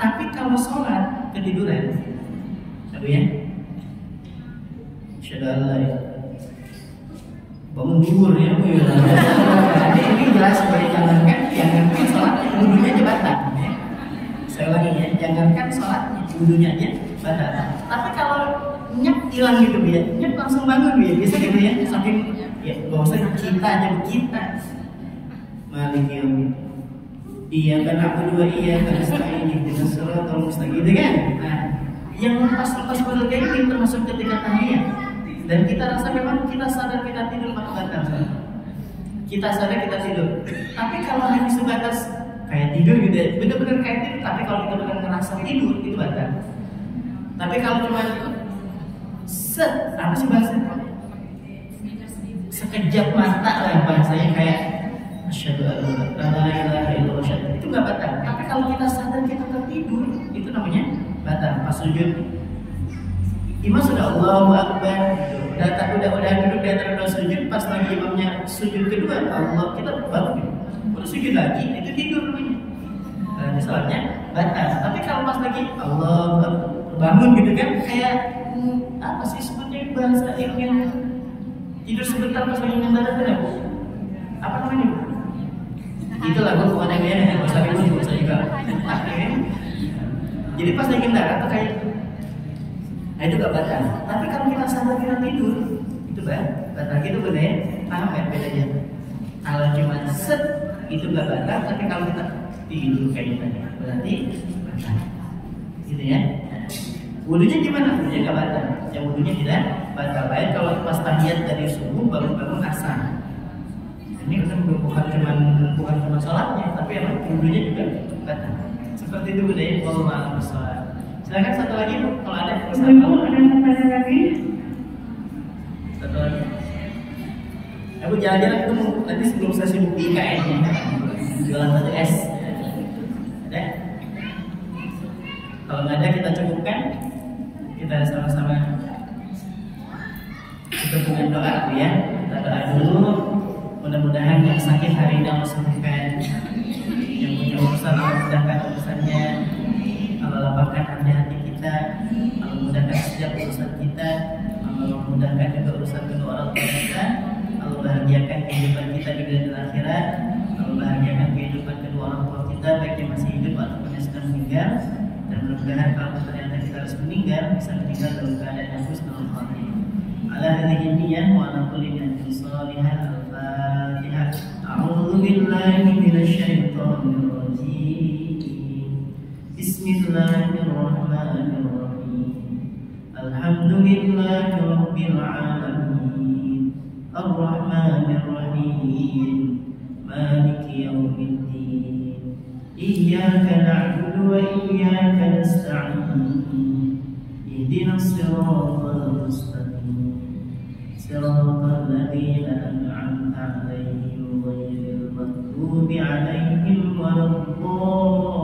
Tapi kalau sholat ketiduran, aduh ya, insyaallah bangun tidur ya bu ya. Jadi ini jelas sebagai jangankan sholat wudunya aja batal. Ya. Saya ulangi ya, jangankan sholatnya wudunya aja batal. Tapi kalau nyep hilang gitu ya, nyep langsung bangun ya, biasa gitu ya, saking ya bahwasanya kita aja kita Malik yaumid. Iya kan aku juga iya kan ini dengan suratul mustaqim gitu kan. Nah, yang lepas baru kayak ini termasuk ketika tahiyat dan kita rasa memang kita sadar kita tidur maka batal. Kita sadar kita tidur. Tapi kalau hanya sebatas kayak tidur gitu ya, benar-benar kayak tidur. Tapi kalau kita benar ngerasa tidur itu batal. Tapi kalau cuma apa sih bahasanya? Sekejap mata lah bahasanya kayak asyhadu an la ilaha illallah, itu nggak batal. Tapi kalau kita sadar kita tertidur itu namanya batal. Pas sujud imam sudah Allahu Akbar, udah duduk di antara sujud, pas lagi imamnya sujud kedua Allah kita bangun, baru sujud lagi itu tidur namanya. Nah, soalnya batal. Tapi kalau pas lagi Allah bangun gitu kan kayak apa sih sebutnya bahasa ilmiah tidur sebentar pas lagi ngendara kan bu? Apa namanya bu? Itulah bu, bukan yang lain ya, bahasa ibu juga saya juga. Jadi pas lagi ngendara tuh kayak nah itu gak batal. Tapi kalau kita sadar kita tidur itu batal gitu bener ya? Paham ya bedanya? Kalau cuma set itu gak batal, tapi kalau kita tidur kayak tadi berarti batal. Gitu ya? Wudunya gimana? Wudunya gak batal. Yang wudunya tidak batal. Baik kalau pas tahiyat dari subuh bangun asar. Ini kan bukan cuma sholatnya, tapi yang wudunya juga batal. Seperti itu budaya wallahu a'lam bishawab. Silakan satu lagi bu, kalau ada. Ibu ada pertanyaan lagi? Satu lagi. Aku jalan-jalan ketemu nanti sebelum saya sibuk di IKN-nya. Jualan satu es. Ada? Kalau nggak ada kita cukupkan. Kita sama-sama kita dengan doa ya. Kita doa dulu. Mudah-mudahan yang sakit hari ini Allah sembuhkan. Yang punya urusan Allah mudahkan urusannya. Allah lapangkan hati kita. Allah mudahkan setiap urusan kita. Allah mudahkan juga urusan kedua orang tua kita. Allah bahagiakan kehidupan kita di dunia dan akhirat. Allah bahagiakan kehidupan kedua orang tua kita baik yang masih hidup ataupun yang sedang meninggal. Dan mudah-mudahan kalau ternyata kita harus meninggal bisa meninggal dalam keadaan yang husnul khatimah. Ala hadhihi niyyah wa ala kulli niyatin shalihah. Al-Fatihah. A'udzu billahi minasy syaithanir rajim. Bismillahirrahmanirrahim. Alhamdulillahi rabbil alamin. Ar-Rahmanir Rahim. Maliki yaumiddin. Iyyaka na'budu wa iyyaka nasta'in. اهدنا الصراط المستقيم صراط الذين أنعمت عليهم غير المغضوب عليهم ولا الضالين.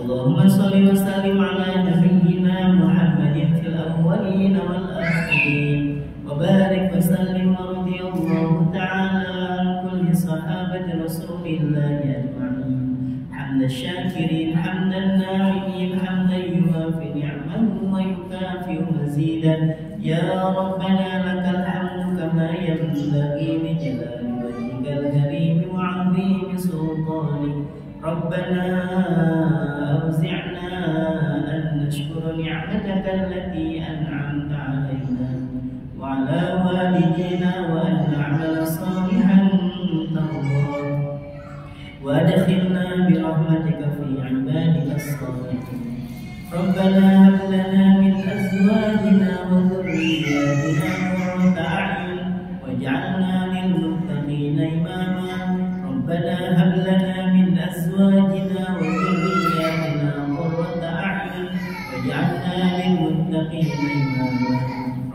اللهم صل وسلم على نبينا محمد في الأولين والآخرين وبارك وسلم ورضي الله تعالى عن كل صحابة رسول الله أجمعين حمد الشاكرين حمد الناعمين حمدا يوافي نعمه ويكافئ مزيدا. يا ربنا لك الحمد كما ينبغي لجلال وجهك الكريم وعظيم سلطانك. ربنا أوزعنا أن نشكر نعمتك التي أنعمت علينا وعلى والدينا وأن نعمل صالحا ترضاه وأدخلنا برحمتك في عبادك الصالحين. ربنا هب لنا من أزواجنا وذرياتنا قرة أعين واجعلنا للمتقين إماما. ربنا هب لنا من أزواجنا وذرياتنا قرة أعين واجعلنا للمتقين إماما.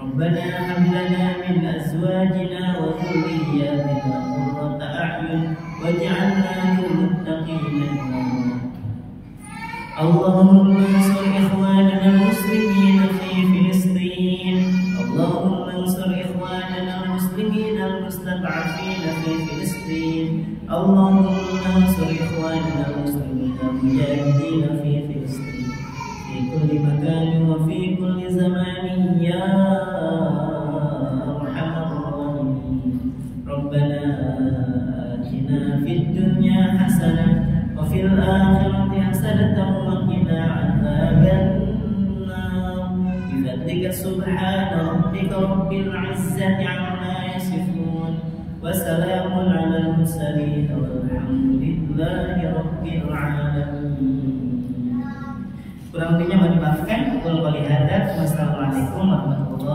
ربنا هب لنا من أزواجنا وذرياتنا قرة أعين واجعلنا للمتقين إماما. اللهم انصر إخواننا المسلمين في فلسطين. اللهم انصر إخواننا المسلمين المستضعفين في فلسطين. اللهم انصر إخواننا المسلمين المجاهدين في فلسطين في كل مكان وفي كل زمان يا أرحم الراحمين. ربنا آتنا في الدنيا حسنة وفي الآخرة حسنة وقنا عذاب النار بفضلك سبحان ربك رب العزة عما يصفون وسلام على المرسلين والحمد لله رب العالمين. Kurang lebihnya mohon dimaafkan. Wassalamualaikum warahmatullahi wabarakatuh.